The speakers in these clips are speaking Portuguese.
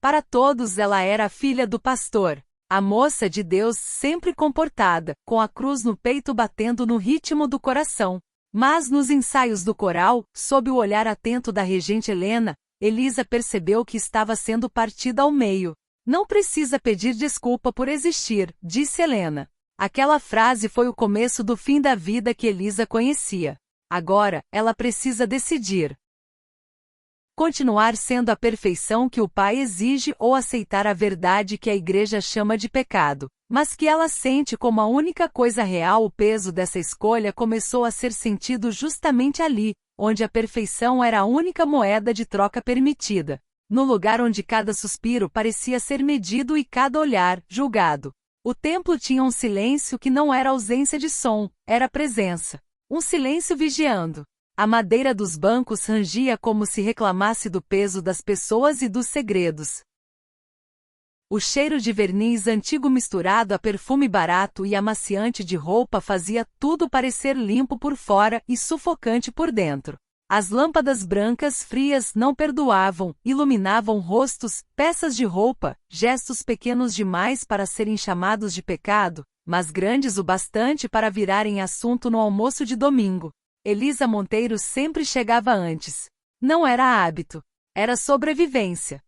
Para todos ela era a filha do pastor. A moça de Deus sempre comportada, com a cruz no peito batendo no ritmo do coração. Mas nos ensaios do coral, sob o olhar atento da regente Helena, Elisa percebeu que estava sendo partida ao meio. Não precisa pedir desculpa por existir, disse Helena. Aquela frase foi o começo do fim da vida que Elisa conhecia. Agora, ela precisa decidir. Continuar sendo a perfeição que o pai exige ou aceitar a verdade que a igreja chama de pecado, mas que ela sente como a única coisa real. O peso dessa escolha começou a ser sentido justamente ali, onde a perfeição era a única moeda de troca permitida. No lugar onde cada suspiro parecia ser medido e cada olhar, julgado. O templo tinha um silêncio que não era ausência de som, era presença. Um silêncio vigiando. A madeira dos bancos rangia como se reclamasse do peso das pessoas e dos segredos. O cheiro de verniz antigo misturado a perfume barato e amaciante de roupa fazia tudo parecer limpo por fora e sufocante por dentro. As lâmpadas brancas frias não perdoavam, iluminavam rostos, peças de roupa, gestos pequenos demais para serem chamados de pecado, mas grandes o bastante para virarem assunto no almoço de domingo. Elisa Monteiro sempre chegava antes. Não era hábito, era sobrevivência.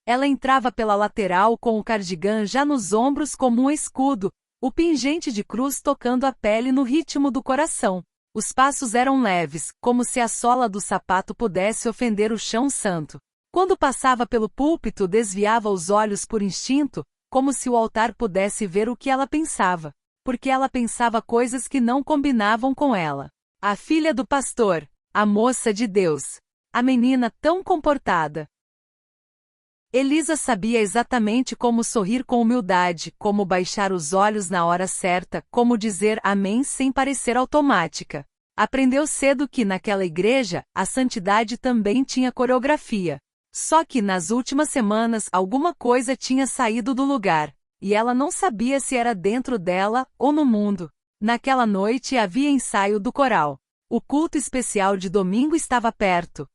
Ela entrava pela lateral com o cardigã já nos ombros como um escudo, o pingente de cruz tocando a pele no ritmo do coração. Os passos eram leves, como se a sola do sapato pudesse ofender o chão santo. Quando passava pelo púlpito, desviava os olhos por instinto, como se o altar pudesse ver o que ela pensava, porque ela pensava coisas que não combinavam com ela. A filha do pastor, a moça de Deus, a menina tão comportada. Elisa sabia exatamente como sorrir com humildade, como baixar os olhos na hora certa, como dizer amém sem parecer automática. Aprendeu cedo que naquela igreja, a santidade também tinha coreografia. Só que nas últimas semanas alguma coisa tinha saído do lugar, e ela não sabia se era dentro dela ou no mundo. Naquela noite havia ensaio do coral. O culto especial de domingo estava perto.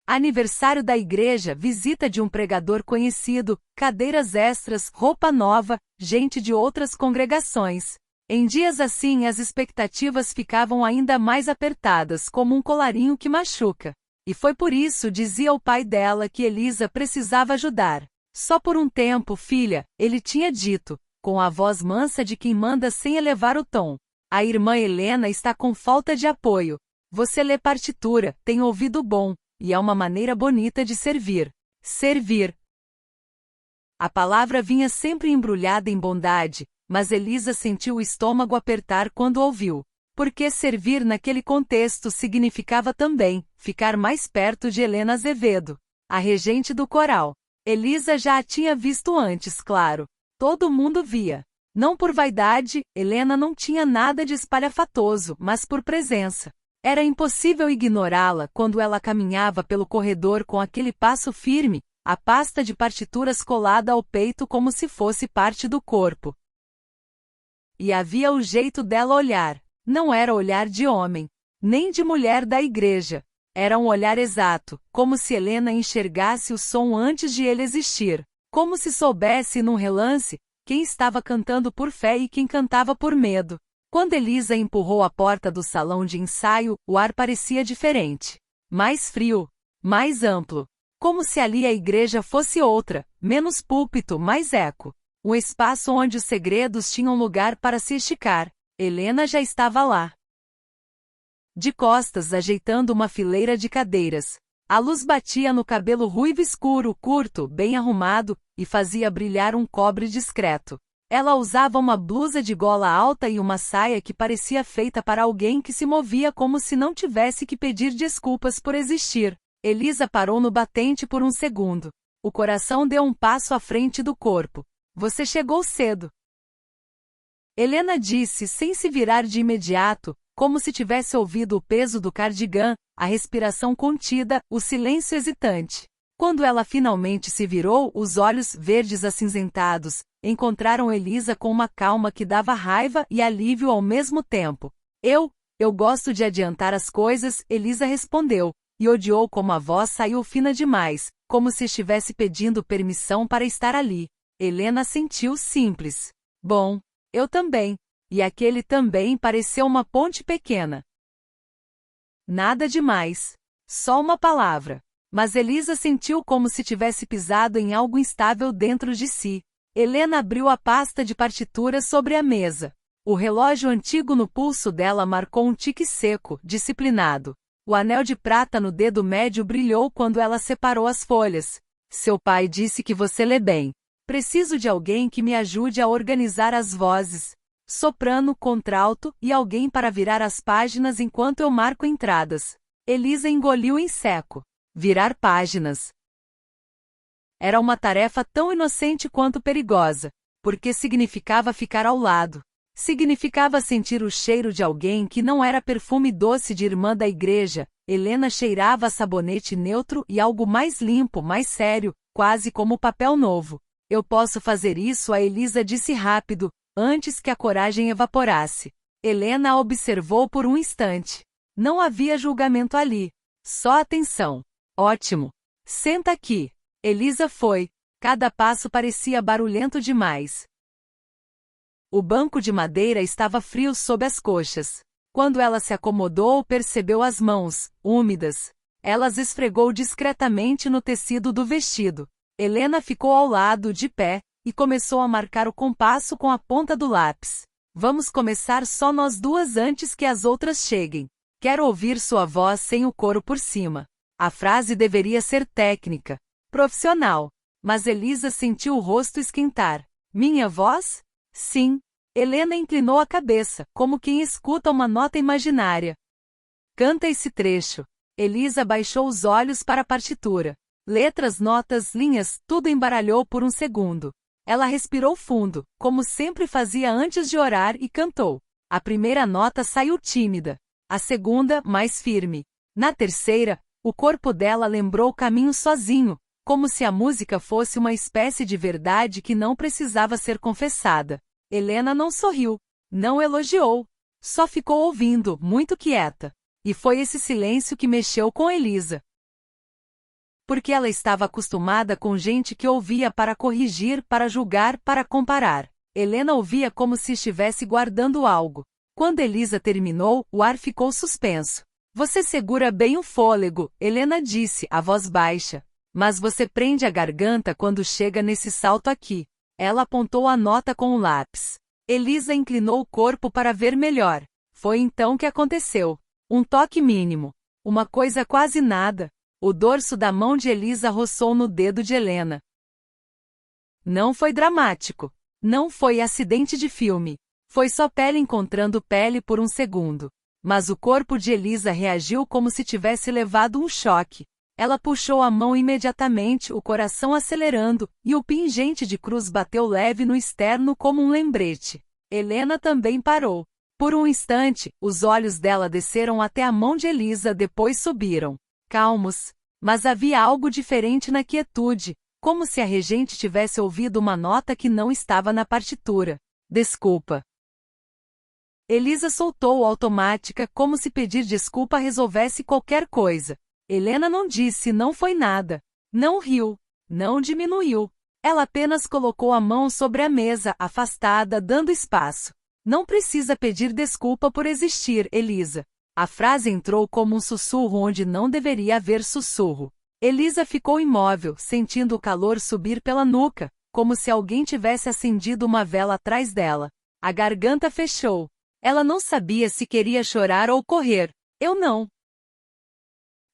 Aniversário da igreja, visita de um pregador conhecido, cadeiras extras, roupa nova, gente de outras congregações. Em dias assim as expectativas ficavam ainda mais apertadas, como um colarinho que machuca. E foi por isso, dizia o pai dela, que Elisa precisava ajudar. Só por um tempo, filha, ele tinha dito, com a voz mansa de quem manda sem elevar o tom. A irmã Helena está com falta de apoio. Você lê partitura, tem ouvido bom. E é uma maneira bonita de servir. Servir. A palavra vinha sempre embrulhada em bondade, mas Elisa sentiu o estômago apertar quando ouviu. Porque servir naquele contexto significava também ficar mais perto de Helena Azevedo, a regente do coral. Elisa já a tinha visto antes, claro. Todo mundo via. Não por vaidade, Helena não tinha nada de espalhafatoso, mas por presença. Era impossível ignorá-la quando ela caminhava pelo corredor com aquele passo firme, a pasta de partituras colada ao peito como se fosse parte do corpo. E havia o jeito dela olhar. Não era olhar de homem, nem de mulher da igreja. Era um olhar exato, como se Helena enxergasse o som antes de ele existir. Como se soubesse num relance quem estava cantando por fé e quem cantava por medo. Quando Elisa empurrou a porta do salão de ensaio, o ar parecia diferente. Mais frio, mais amplo. Como se ali a igreja fosse outra, menos púlpito, mais eco. Um espaço onde os segredos tinham lugar para se esticar. Helena já estava lá. De costas, ajeitando uma fileira de cadeiras. A luz batia no cabelo ruivo escuro, curto, bem arrumado, e fazia brilhar um cobre discreto. Ela usava uma blusa de gola alta e uma saia que parecia feita para alguém que se movia como se não tivesse que pedir desculpas por existir. Elisa parou no batente por um segundo. O coração deu um passo à frente do corpo. Você chegou cedo. Helena disse sem se virar de imediato, como se tivesse ouvido o peso do cardigã, a respiração contida, o silêncio hesitante. Quando ela finalmente se virou, os olhos verdes acinzentados encontraram Elisa com uma calma que dava raiva e alívio ao mesmo tempo. Eu gosto de adiantar as coisas, Elisa respondeu, e odiou como a voz saiu fina demais, como se estivesse pedindo permissão para estar ali. Helena sentiu simples. Bom, eu também. E aquele também pareceu uma ponte pequena. Nada demais. Só uma palavra. Mas Elisa sentiu como se tivesse pisado em algo instável dentro de si. Helena abriu a pasta de partituras sobre a mesa. O relógio antigo no pulso dela marcou um tique seco, disciplinado. O anel de prata no dedo médio brilhou quando ela separou as folhas. Seu pai disse que você lê bem. Preciso de alguém que me ajude a organizar as vozes. Soprano, contralto e alguém para virar as páginas enquanto eu marco entradas. Elisa engoliu em seco. Virar páginas. Era uma tarefa tão inocente quanto perigosa, porque significava ficar ao lado. Significava sentir o cheiro de alguém que não era perfume doce de irmã da igreja. Helena cheirava sabonete neutro e algo mais limpo, mais sério, quase como papel novo. Eu posso fazer isso, a Elisa disse rápido, antes que a coragem evaporasse. Helena a observou por um instante. Não havia julgamento ali. Só atenção. Ótimo. Senta aqui. Elisa foi. Cada passo parecia barulhento demais. O banco de madeira estava frio sob as coxas. Quando ela se acomodou, percebeu as mãos, úmidas. Ela as esfregou discretamente no tecido do vestido. Helena ficou ao lado, de pé, e começou a marcar o compasso com a ponta do lápis. Vamos começar só nós duas antes que as outras cheguem. Quero ouvir sua voz sem o coro por cima. A frase deveria ser técnica, profissional. Mas Elisa sentiu o rosto esquentar. Minha voz? Sim. Helena inclinou a cabeça, como quem escuta uma nota imaginária. Canta esse trecho. Elisa baixou os olhos para a partitura. Letras, notas, linhas, tudo embaralhou por um segundo. Ela respirou fundo, como sempre fazia antes de orar, e cantou. A primeira nota saiu tímida. A segunda, mais firme. Na terceira, o corpo dela lembrou o caminho sozinho, como se a música fosse uma espécie de verdade que não precisava ser confessada. Helena não sorriu, não elogiou. Só ficou ouvindo, muito quieta. E foi esse silêncio que mexeu com Elisa. Porque ela estava acostumada com gente que ouvia para corrigir, para julgar, para comparar. Helena ouvia como se estivesse guardando algo. Quando Elisa terminou, o ar ficou suspenso. Você segura bem o fôlego, Helena disse, a voz baixa. Mas você prende a garganta quando chega nesse salto aqui. Ela apontou a nota com o lápis. Elisa inclinou o corpo para ver melhor. Foi então que aconteceu. Um toque mínimo. Uma coisa quase nada. O dorso da mão de Elisa roçou no dedo de Helena. Não foi dramático. Não foi acidente de filme. Foi só pele encontrando pele por um segundo. Mas o corpo de Elisa reagiu como se tivesse levado um choque. Ela puxou a mão imediatamente, o coração acelerando, e o pingente de cruz bateu leve no externo como um lembrete. Helena também parou. Por um instante, os olhos dela desceram até a mão de Elisa, depois subiram. Calmos. Mas havia algo diferente na quietude, como se a regente tivesse ouvido uma nota que não estava na partitura. Desculpa. Elisa soltou automática, como se pedir desculpa resolvesse qualquer coisa. Helena não disse, não foi nada. Não riu. Não diminuiu. Ela apenas colocou a mão sobre a mesa, afastada, dando espaço. Não precisa pedir desculpa por existir, Elisa. A frase entrou como um sussurro onde não deveria haver sussurro. Elisa ficou imóvel, sentindo o calor subir pela nuca, como se alguém tivesse acendido uma vela atrás dela. A garganta fechou. Ela não sabia se queria chorar ou correr. Eu não.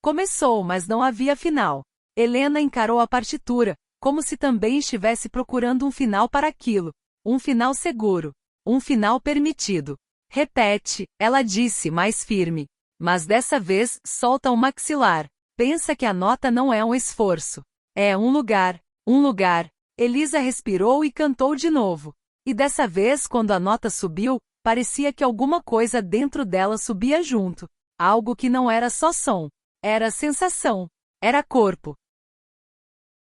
Começou, mas não havia final. Helena encarou a partitura, como se também estivesse procurando um final para aquilo. Um final seguro. Um final permitido. Repete, ela disse mais firme. Mas dessa vez, solta o maxilar. Pensa que a nota não é um esforço. É um lugar. Um lugar. Elisa respirou e cantou de novo. E dessa vez, quando a nota subiu, parecia que alguma coisa dentro dela subia junto. Algo que não era só som. Era sensação. Era corpo.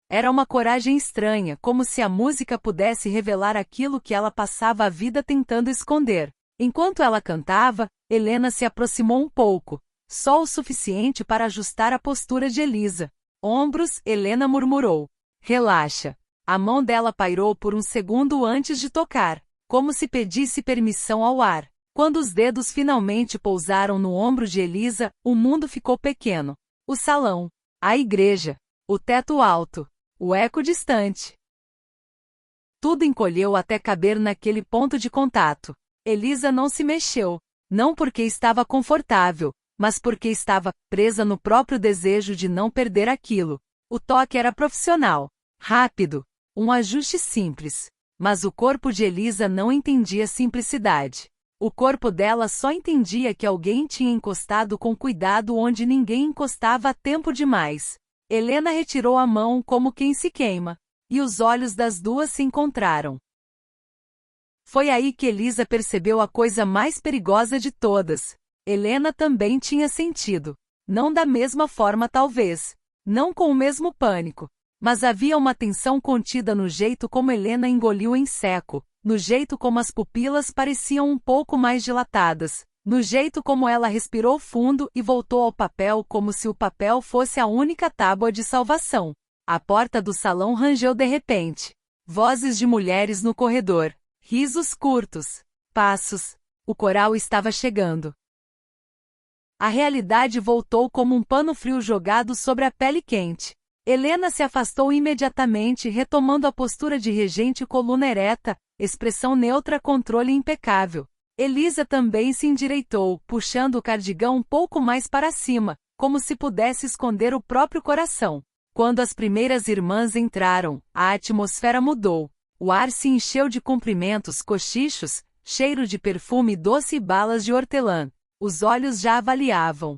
Era uma coragem estranha, como se a música pudesse revelar aquilo que ela passava a vida tentando esconder. Enquanto ela cantava, Helena se aproximou um pouco, só o suficiente para ajustar a postura de Elisa. Ombros, Helena murmurou. Relaxa. A mão dela pairou por um segundo antes de tocar, como se pedisse permissão ao ar. Quando os dedos finalmente pousaram no ombro de Elisa, o mundo ficou pequeno. O salão, a igreja, o teto alto, o eco distante. Tudo encolheu até caber naquele ponto de contato. Elisa não se mexeu, não porque estava confortável, mas porque estava presa no próprio desejo de não perder aquilo. O toque era profissional, rápido, um ajuste simples. Mas o corpo de Elisa não entendia simplicidade. O corpo dela só entendia que alguém tinha encostado com cuidado onde ninguém encostava há tempo demais. Helena retirou a mão como quem se queima, e os olhos das duas se encontraram. Foi aí que Elisa percebeu a coisa mais perigosa de todas. Helena também tinha sentido. Não da mesma forma talvez. Não com o mesmo pânico. Mas havia uma tensão contida no jeito como Helena engoliu em seco, no jeito como as pupilas pareciam um pouco mais dilatadas, no jeito como ela respirou fundo e voltou ao papel como se o papel fosse a única tábua de salvação. A porta do salão rangeu de repente. Vozes de mulheres no corredor. Risos curtos. Passos. O coral estava chegando. A realidade voltou como um pano frio jogado sobre a pele quente. Helena se afastou imediatamente, retomando a postura de regente, coluna ereta, expressão neutra, controle impecável. Elisa também se endireitou, puxando o cardigão um pouco mais para cima, como se pudesse esconder o próprio coração. Quando as primeiras irmãs entraram, a atmosfera mudou. O ar se encheu de cumprimentos, cochichos, cheiro de perfume doce e balas de hortelã. Os olhos já avaliavam.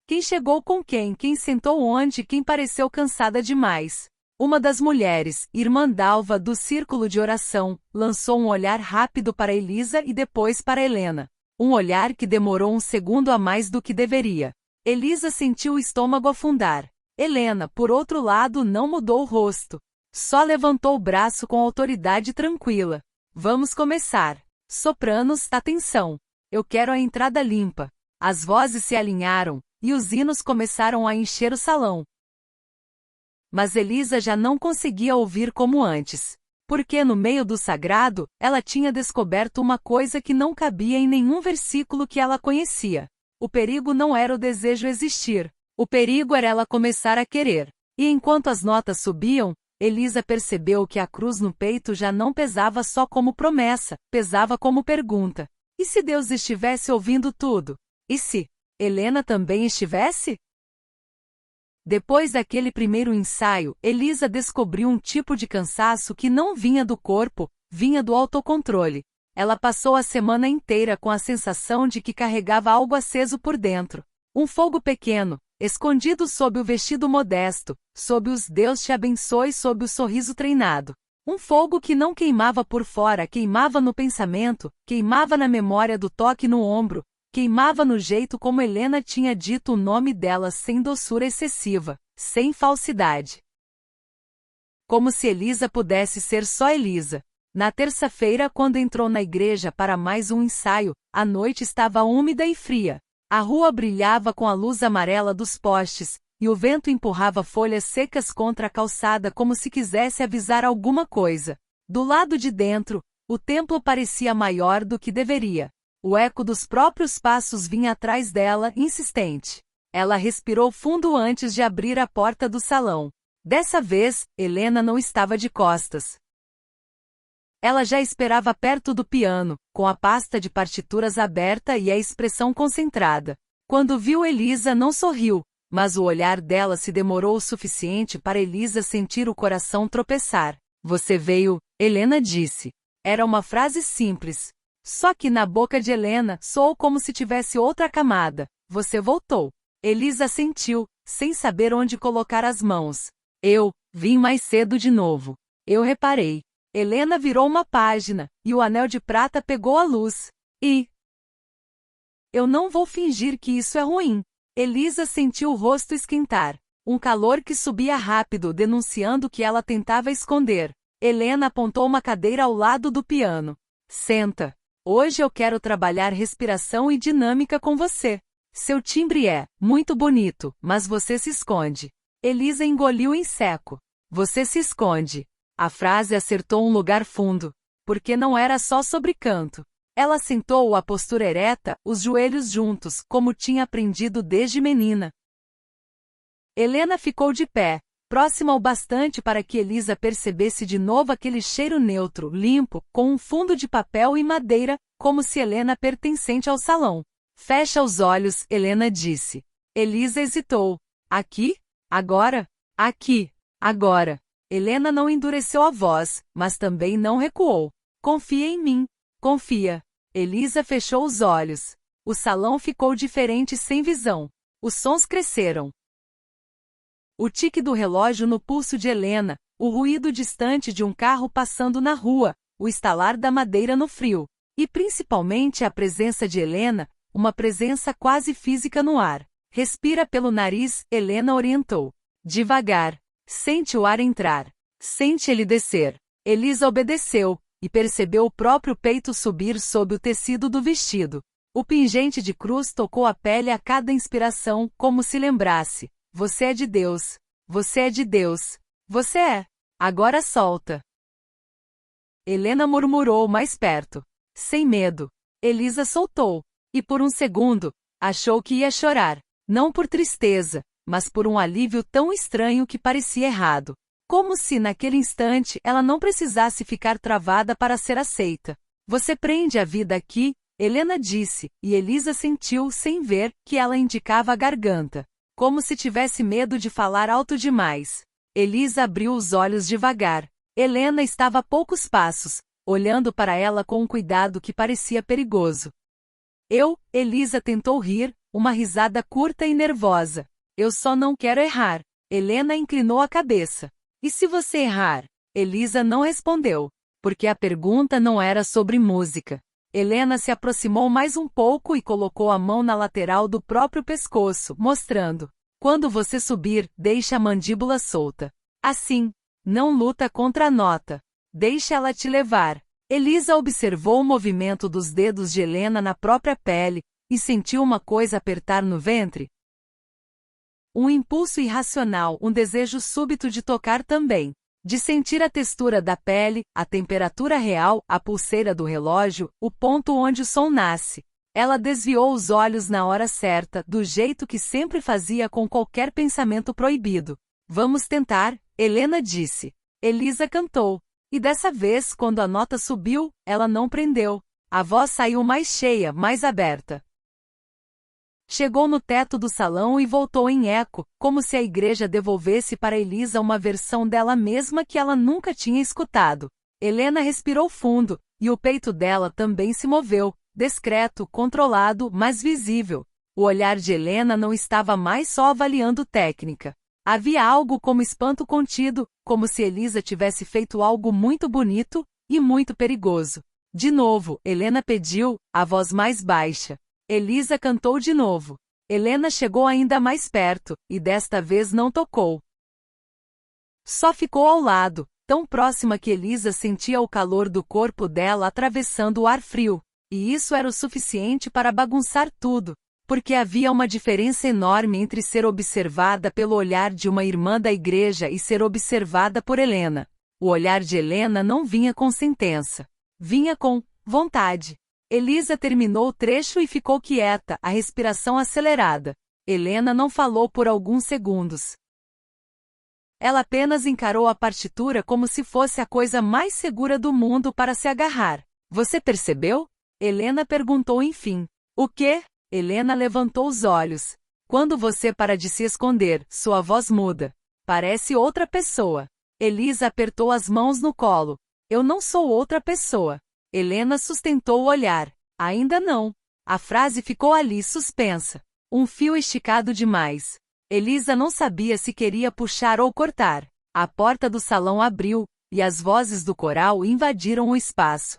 Quem chegou com quem sentou onde, quem pareceu cansada demais. Uma das mulheres, irmã Dalva do círculo de oração, lançou um olhar rápido para Elisa e depois para Helena. Um olhar que demorou um segundo a mais do que deveria. Elisa sentiu o estômago afundar. Helena, por outro lado, não mudou o rosto. Só levantou o braço com autoridade tranquila. Vamos começar. Sopranos, atenção. Eu quero a entrada limpa. As vozes se alinharam, e os hinos começaram a encher o salão. Mas Elisa já não conseguia ouvir como antes. Porque no meio do sagrado, ela tinha descoberto uma coisa que não cabia em nenhum versículo que ela conhecia. O perigo não era o desejo existir. O perigo era ela começar a querer. E enquanto as notas subiam, Elisa percebeu que a cruz no peito já não pesava só como promessa, pesava como pergunta. E se Deus estivesse ouvindo tudo? E se Helena também estivesse? Depois daquele primeiro ensaio, Elisa descobriu um tipo de cansaço que não vinha do corpo, vinha do autocontrole. Ela passou a semana inteira com a sensação de que carregava algo aceso por dentro. Um fogo pequeno, escondido sob o vestido modesto, sob os Deus te abençoe, sob o sorriso treinado. Um fogo que não queimava por fora, queimava no pensamento, queimava na memória do toque no ombro, queimava no jeito como Helena tinha dito o nome dela sem doçura excessiva, sem falsidade. Como se Elisa pudesse ser só Elisa. Na terça-feira, quando entrou na igreja para mais um ensaio, a noite estava úmida e fria. A rua brilhava com a luz amarela dos postes, e o vento empurrava folhas secas contra a calçada como se quisesse avisar alguma coisa. Do lado de dentro, o templo parecia maior do que deveria. O eco dos próprios passos vinha atrás dela, insistente. Ela respirou fundo antes de abrir a porta do salão. Dessa vez, Helena não estava de costas. Ela já esperava perto do piano, com a pasta de partituras aberta e a expressão concentrada. Quando viu Elisa, não sorriu, mas o olhar dela se demorou o suficiente para Elisa sentir o coração tropeçar. Você veio, Helena disse. Era uma frase simples. Só que na boca de Helena soou como se tivesse outra camada. Você voltou. Elisa sentiu, sem saber onde colocar as mãos. Eu vim mais cedo de novo. Eu reparei. Helena virou uma página, e o anel de prata pegou a luz. E eu não vou fingir que isso é ruim. Elisa sentiu o rosto esquentar. Um calor que subia rápido, denunciando o que ela tentava esconder. Helena apontou uma cadeira ao lado do piano. Senta. Hoje eu quero trabalhar respiração e dinâmica com você. Seu timbre é muito bonito, mas você se esconde. Elisa engoliu em seco. Você se esconde. A frase acertou um lugar fundo, porque não era só sobre canto. Ela sentou a postura ereta, os joelhos juntos, como tinha aprendido desde menina. Helena ficou de pé, próxima o bastante para que Elisa percebesse de novo aquele cheiro neutro, limpo, com um fundo de papel e madeira, como se Helena pertencente ao salão. Fecha os olhos, Helena disse. Elisa hesitou. Aqui? Agora? Aqui. Agora. Helena não endureceu a voz, mas também não recuou. Confia em mim. Confia. Elisa fechou os olhos. O salão ficou diferente sem visão. Os sons cresceram. O tique do relógio no pulso de Helena, o ruído distante de um carro passando na rua, o estalar da madeira no frio. E principalmente a presença de Helena, uma presença quase física no ar. Respira pelo nariz, Helena orientou. Devagar. Sente o ar entrar. Sente ele descer. Elisa obedeceu, e percebeu o próprio peito subir sob o tecido do vestido. O pingente de cruz tocou a pele a cada inspiração, como se lembrasse. Você é de Deus. Você é de Deus. Você é. Agora solta. Helena murmurou mais perto. Sem medo. Elisa soltou. E por um segundo, achou que ia chorar. Não por tristeza, mas por um alívio tão estranho que parecia errado. Como se, naquele instante, ela não precisasse ficar travada para ser aceita. Você prende a vida aqui, Helena disse, e Elisa sentiu, sem ver, que ela indicava a garganta. Como se tivesse medo de falar alto demais. Elisa abriu os olhos devagar. Helena estava a poucos passos, olhando para ela com um cuidado que parecia perigoso. Elisa tentou rir, uma risada curta e nervosa. Eu só não quero errar. Helena inclinou a cabeça. E se você errar? Elisa não respondeu, porque a pergunta não era sobre música. Helena se aproximou mais um pouco e colocou a mão na lateral do próprio pescoço, mostrando. Quando você subir, deixa a mandíbula solta. Assim. Não luta contra a nota. Deixa ela te levar. Elisa observou o movimento dos dedos de Helena na própria pele, e sentiu uma coisa apertar no ventre. Um impulso irracional, um desejo súbito de tocar também. De sentir a textura da pele, a temperatura real, a pulseira do relógio, o ponto onde o som nasce. Ela desviou os olhos na hora certa, do jeito que sempre fazia com qualquer pensamento proibido. Vamos tentar, Helena disse. Elisa cantou. E dessa vez, quando a nota subiu, ela não prendeu. A voz saiu mais cheia, mais aberta. Chegou no teto do salão e voltou em eco, como se a igreja devolvesse para Elisa uma versão dela mesma que ela nunca tinha escutado. Helena respirou fundo, e o peito dela também se moveu, discreto, controlado, mas visível. O olhar de Helena não estava mais só avaliando técnica. Havia algo como espanto contido, como se Elisa tivesse feito algo muito bonito e muito perigoso. De novo, Helena pediu, a voz mais baixa. Elisa cantou de novo. Helena chegou ainda mais perto, e desta vez não tocou. Só ficou ao lado, tão próxima que Elisa sentia o calor do corpo dela atravessando o ar frio. E isso era o suficiente para bagunçar tudo, porque havia uma diferença enorme entre ser observada pelo olhar de uma irmã da igreja e ser observada por Helena. O olhar de Helena não vinha com sentença. Vinha com vontade. Elisa terminou o trecho e ficou quieta, a respiração acelerada. Helena não falou por alguns segundos. Ela apenas encarou a partitura como se fosse a coisa mais segura do mundo para se agarrar. Você percebeu? Helena perguntou enfim. O quê? Helena levantou os olhos. Quando você para de se esconder, sua voz muda. Parece outra pessoa. Elisa apertou as mãos no colo. Eu não sou outra pessoa. Helena sustentou o olhar. Ainda não. A frase ficou ali suspensa. Um fio esticado demais. Elisa não sabia se queria puxar ou cortar. A porta do salão abriu, e as vozes do coral invadiram o espaço.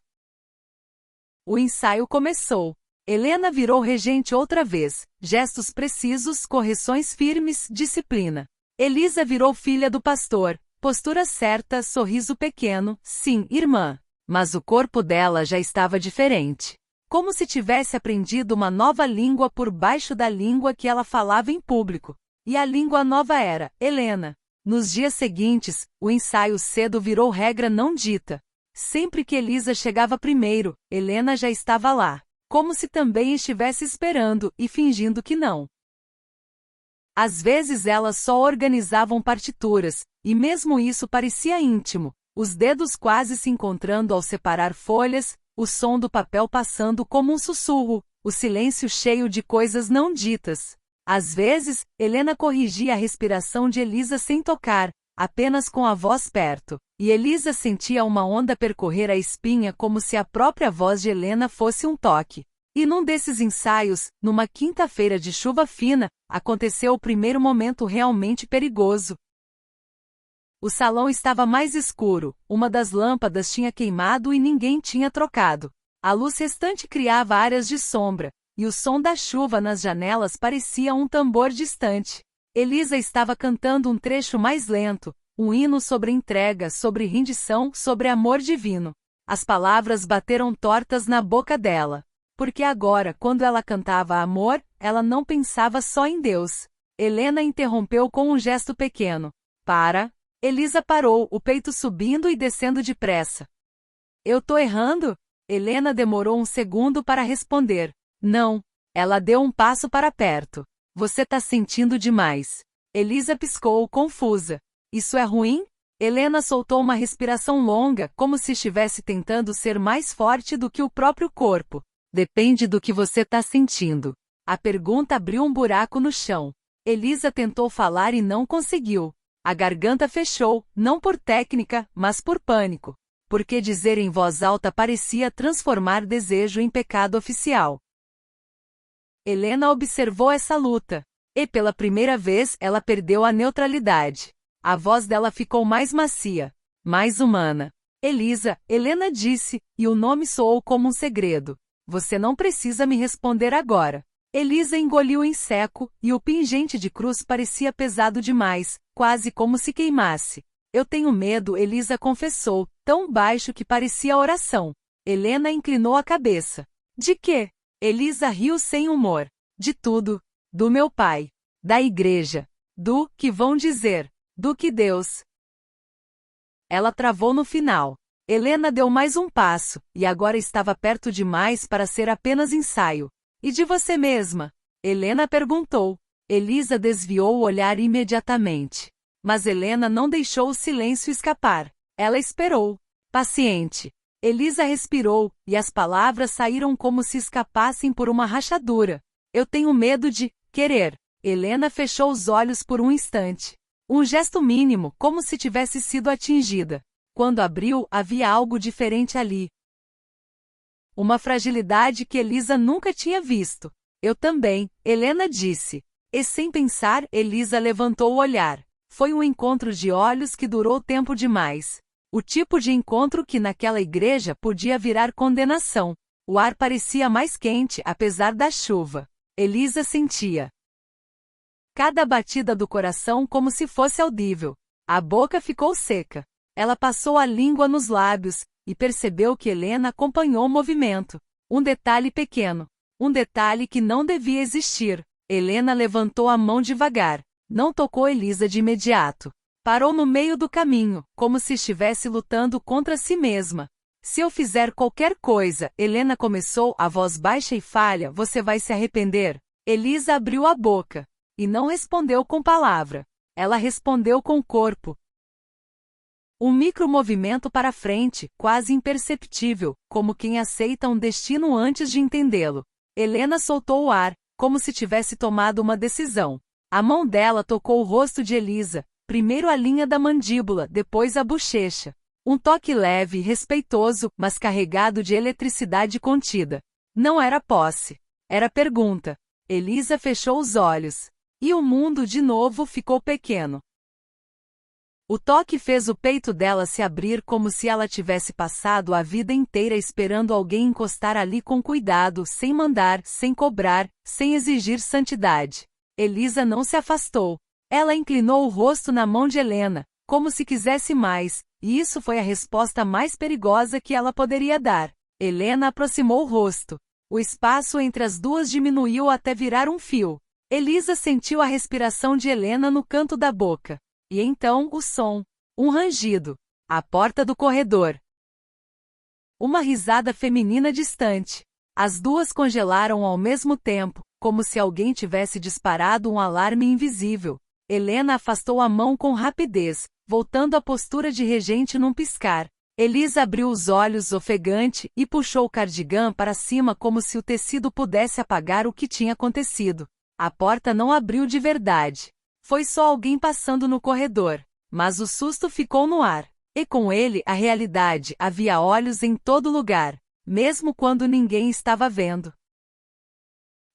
O ensaio começou. Helena virou regente outra vez. Gestos precisos, correções firmes, disciplina. Elisa virou filha do pastor. Postura certa, sorriso pequeno. Sim, irmã. Mas o corpo dela já estava diferente. como se tivesse aprendido uma nova língua por baixo da língua que ela falava em público. E a língua nova era Helena. Nos dias seguintes, o ensaio cedo virou regra não dita. Sempre que Elisa chegava primeiro, Helena já estava lá, como se também estivesse esperando e fingindo que não. Às vezes elas só organizavam partituras, e mesmo isso parecia íntimo, os dedos quase se encontrando ao separar folhas, o som do papel passando como um sussurro, o silêncio cheio de coisas não ditas. Às vezes, Helena corrigia a respiração de Elisa sem tocar, apenas com a voz perto, e Elisa sentia uma onda percorrer a espinha como se a própria voz de Helena fosse um toque. E num desses ensaios, numa quinta-feira de chuva fina, aconteceu o primeiro momento realmente perigoso. O salão estava mais escuro, uma das lâmpadas tinha queimado e ninguém tinha trocado. A luz restante criava áreas de sombra, e o som da chuva nas janelas parecia um tambor distante. Elisa estava cantando um trecho mais lento, um hino sobre entrega, sobre rendição, sobre amor divino. As palavras bateram tortas na boca dela. Porque agora, quando ela cantava amor, ela não pensava só em Deus. Helena interrompeu com um gesto pequeno. Para. Elisa parou, o peito subindo e descendo depressa. Eu tô errando? Helena demorou um segundo para responder. Não. Ela deu um passo para perto. Você tá sentindo demais. Elisa piscou, confusa. Isso é ruim? Helena soltou uma respiração longa, como se estivesse tentando ser mais forte do que o próprio corpo. Depende do que você tá sentindo. A pergunta abriu um buraco no chão. Elisa tentou falar e não conseguiu. A garganta fechou, não por técnica, mas por pânico. Porque dizer em voz alta parecia transformar desejo em pecado oficial. Helena observou essa luta. E pela primeira vez ela perdeu a neutralidade. A voz dela ficou mais macia, mais humana. Elisa, Helena disse, e o nome soou como um segredo. Você não precisa me responder agora. Elisa engoliu em seco, e o pingente de cruz parecia pesado demais, quase como se queimasse. Eu tenho medo, Elisa confessou, tão baixo que parecia oração. Helena inclinou a cabeça. De quê? Elisa riu sem humor. De tudo. Do meu pai. Da igreja. Do que vão dizer. Do que Deus. Ela travou no final. Helena deu mais um passo, e agora estava perto demais para ser apenas ensaio. E de você mesma? Helena perguntou. Elisa desviou o olhar imediatamente. Mas Helena não deixou o silêncio escapar. Ela esperou. Paciente. Elisa respirou, e as palavras saíram como se escapassem por uma rachadura. Eu tenho medo de querer. Helena fechou os olhos por um instante. Um gesto mínimo, como se tivesse sido atingida. Quando abriu, havia algo diferente ali. Uma fragilidade que Elisa nunca tinha visto. Eu também, Helena disse. E sem pensar, Elisa levantou o olhar. Foi um encontro de olhos que durou tempo demais. O tipo de encontro que naquela igreja podia virar condenação. O ar parecia mais quente, apesar da chuva. Elisa sentia cada batida do coração como se fosse audível. A boca ficou seca. Ela passou a língua nos lábios, e percebeu que Helena acompanhou o movimento. Um detalhe pequeno. Um detalhe que não devia existir. Helena levantou a mão devagar. Não tocou Elisa de imediato. Parou no meio do caminho, como se estivesse lutando contra si mesma. Se eu fizer qualquer coisa, Helena começou, a voz baixa e falha, você vai se arrepender. Elisa abriu a boca. E não respondeu com palavra. Ela respondeu com o corpo. Um micromovimento para frente, quase imperceptível, como quem aceita um destino antes de entendê-lo. Helena soltou o ar, como se tivesse tomado uma decisão. A mão dela tocou o rosto de Elisa, primeiro a linha da mandíbula, depois a bochecha. Um toque leve e respeitoso, mas carregado de eletricidade contida. Não era posse. Era pergunta. Elisa fechou os olhos. E o mundo de novo ficou pequeno. O toque fez o peito dela se abrir como se ela tivesse passado a vida inteira esperando alguém encostar ali com cuidado, sem mandar, sem cobrar, sem exigir santidade. Elisa não se afastou. Ela inclinou o rosto na mão de Helena, como se quisesse mais, e isso foi a resposta mais perigosa que ela poderia dar. Helena aproximou o rosto. O espaço entre as duas diminuiu até virar um fio. Elisa sentiu a respiração de Helena no canto da boca. E então, o som. Um rangido. A porta do corredor. Uma risada feminina distante. As duas congelaram ao mesmo tempo, como se alguém tivesse disparado um alarme invisível. Helena afastou a mão com rapidez, voltando à postura de regente num piscar. Elisa abriu os olhos ofegante e puxou o cardigã para cima como se o tecido pudesse apagar o que tinha acontecido. A porta não abriu de verdade. Foi só alguém passando no corredor. Mas o susto ficou no ar. E com ele a realidade. Havia olhos em todo lugar, mesmo quando ninguém estava vendo.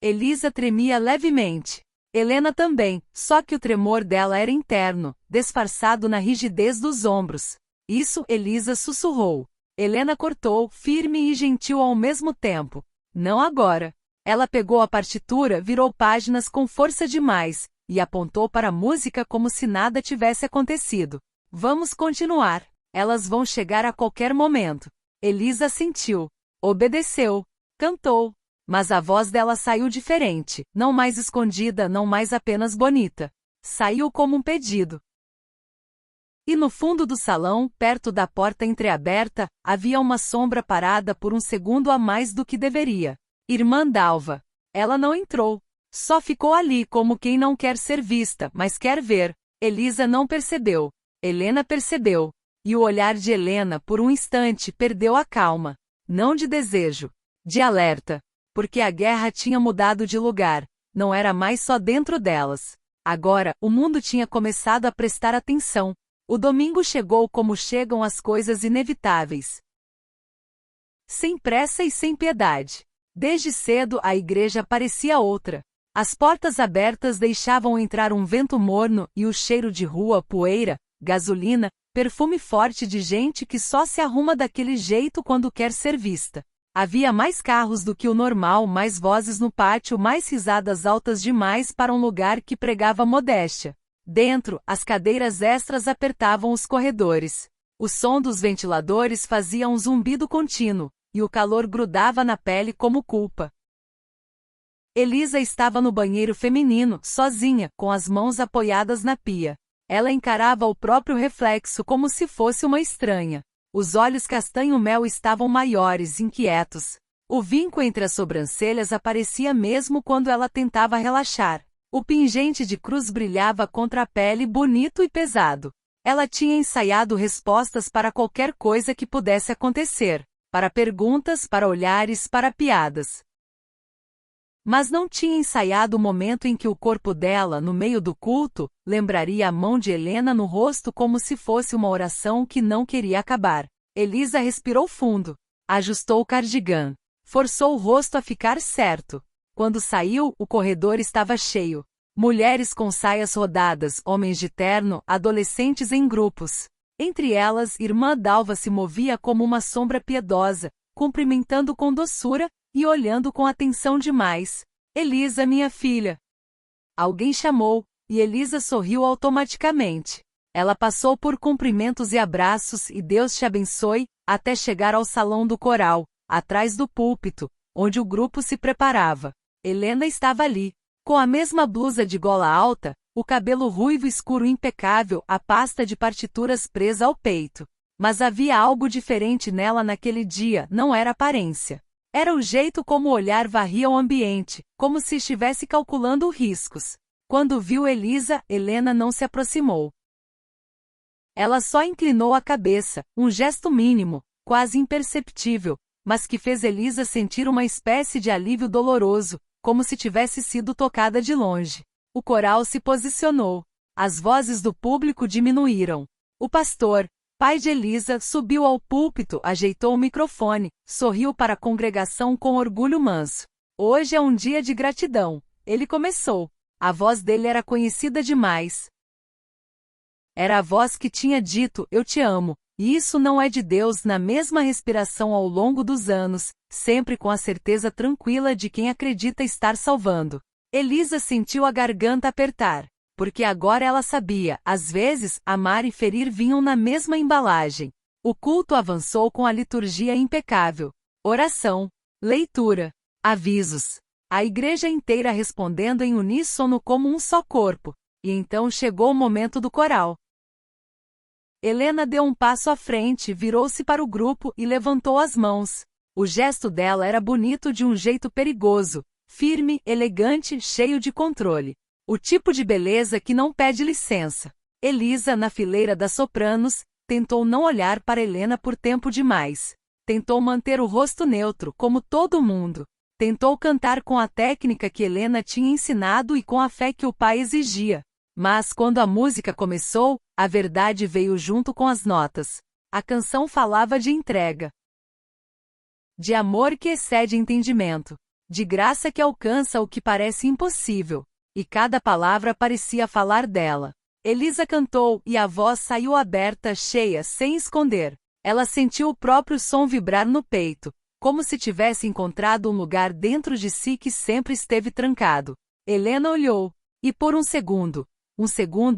Elisa tremia levemente. Helena também, só que o tremor dela era interno, disfarçado na rigidez dos ombros. Isso, Elisa sussurrou. Helena cortou, firme e gentil ao mesmo tempo. Não agora. Ela pegou a partitura, virou páginas com força demais, e apontou para a música como se nada tivesse acontecido. Vamos continuar. Elas vão chegar a qualquer momento. Elisa assentiu. Obedeceu. Cantou. Mas a voz dela saiu diferente, não mais escondida, não mais apenas bonita. Saiu como um pedido. E no fundo do salão, perto da porta entreaberta, havia uma sombra parada por um segundo a mais do que deveria. Irmã Dalva. Ela não entrou. Só ficou ali como quem não quer ser vista, mas quer ver. Elisa não percebeu. Helena percebeu. E o olhar de Helena, por um instante, perdeu a calma. Não de desejo. De alerta. Porque a guerra tinha mudado de lugar. Não era mais só dentro delas. Agora, o mundo tinha começado a prestar atenção. O domingo chegou como chegam as coisas inevitáveis. Sem pressa e sem piedade. Desde cedo a igreja parecia outra. As portas abertas deixavam entrar um vento morno e o cheiro de rua, poeira, gasolina, perfume forte de gente que só se arruma daquele jeito quando quer ser vista. Havia mais carros do que o normal, mais vozes no pátio, mais risadas altas demais para um lugar que pregava modéstia. Dentro, as cadeiras extras apertavam os corredores. O som dos ventiladores fazia um zumbido contínuo, e o calor grudava na pele como culpa. Elisa estava no banheiro feminino, sozinha, com as mãos apoiadas na pia. Ela encarava o próprio reflexo como se fosse uma estranha. Os olhos castanho-mel estavam maiores, inquietos. O vinco entre as sobrancelhas aparecia mesmo quando ela tentava relaxar. O pingente de cruz brilhava contra a pele, bonito e pesado. Ela tinha ensaiado respostas para qualquer coisa que pudesse acontecer. Para perguntas, para olhares, para piadas. Mas não tinha ensaiado o momento em que o corpo dela, no meio do culto, lembraria a mão de Helena no rosto como se fosse uma oração que não queria acabar. Elisa respirou fundo. Ajustou o cardigã. Forçou o rosto a ficar certo. Quando saiu, o corredor estava cheio. Mulheres com saias rodadas, homens de terno, adolescentes em grupos. Entre elas, Irmã Dalva se movia como uma sombra piedosa, cumprimentando com doçura, e olhando com atenção demais. Elisa, minha filha. Alguém chamou, e Elisa sorriu automaticamente. Ela passou por cumprimentos e abraços e Deus te abençoe, até chegar ao salão do coral, atrás do púlpito, onde o grupo se preparava. Helena estava ali, com a mesma blusa de gola alta, o cabelo ruivo escuro impecável, a pasta de partituras presa ao peito. Mas havia algo diferente nela naquele dia, não era aparência. Era o jeito como o olhar varria o ambiente, como se estivesse calculando riscos. Quando viu Elisa, Helena não se aproximou. Ela só inclinou a cabeça, um gesto mínimo, quase imperceptível, mas que fez Elisa sentir uma espécie de alívio doloroso, como se tivesse sido tocada de longe. O coral se posicionou. As vozes do público diminuíram. O pastor, pai de Elisa, subiu ao púlpito, ajeitou o microfone, sorriu para a congregação com orgulho manso. Hoje é um dia de gratidão. Ele começou. A voz dele era conhecida demais. Era a voz que tinha dito, eu te amo, e isso não é de Deus, na mesma respiração ao longo dos anos, sempre com a certeza tranquila de quem acredita estar salvando. Elisa sentiu a garganta apertar. Porque agora ela sabia, às vezes, amar e ferir vinham na mesma embalagem. O culto avançou com a liturgia impecável. Oração, leitura, Avisos. A igreja inteira respondendo em uníssono como um só corpo. E então chegou o momento do coral. Helena deu um passo à frente, virou-se para o grupo e levantou as mãos. O gesto dela era bonito de um jeito perigoso, firme, elegante, cheio de controle. O tipo de beleza que não pede licença. Elisa, na fileira das sopranos, tentou não olhar para Helena por tempo demais. Tentou manter o rosto neutro, como todo mundo. Tentou cantar com a técnica que Helena tinha ensinado e com a fé que o pai exigia. Mas quando a música começou, a verdade veio junto com as notas. A canção falava de entrega, de amor que excede entendimento, de graça que alcança o que parece impossível. E cada palavra parecia falar dela. Elisa cantou e a voz saiu aberta, cheia, sem esconder. Ela sentiu o próprio som vibrar no peito, como se tivesse encontrado um lugar dentro de si que sempre esteve trancado. Helena olhou, e por um segundo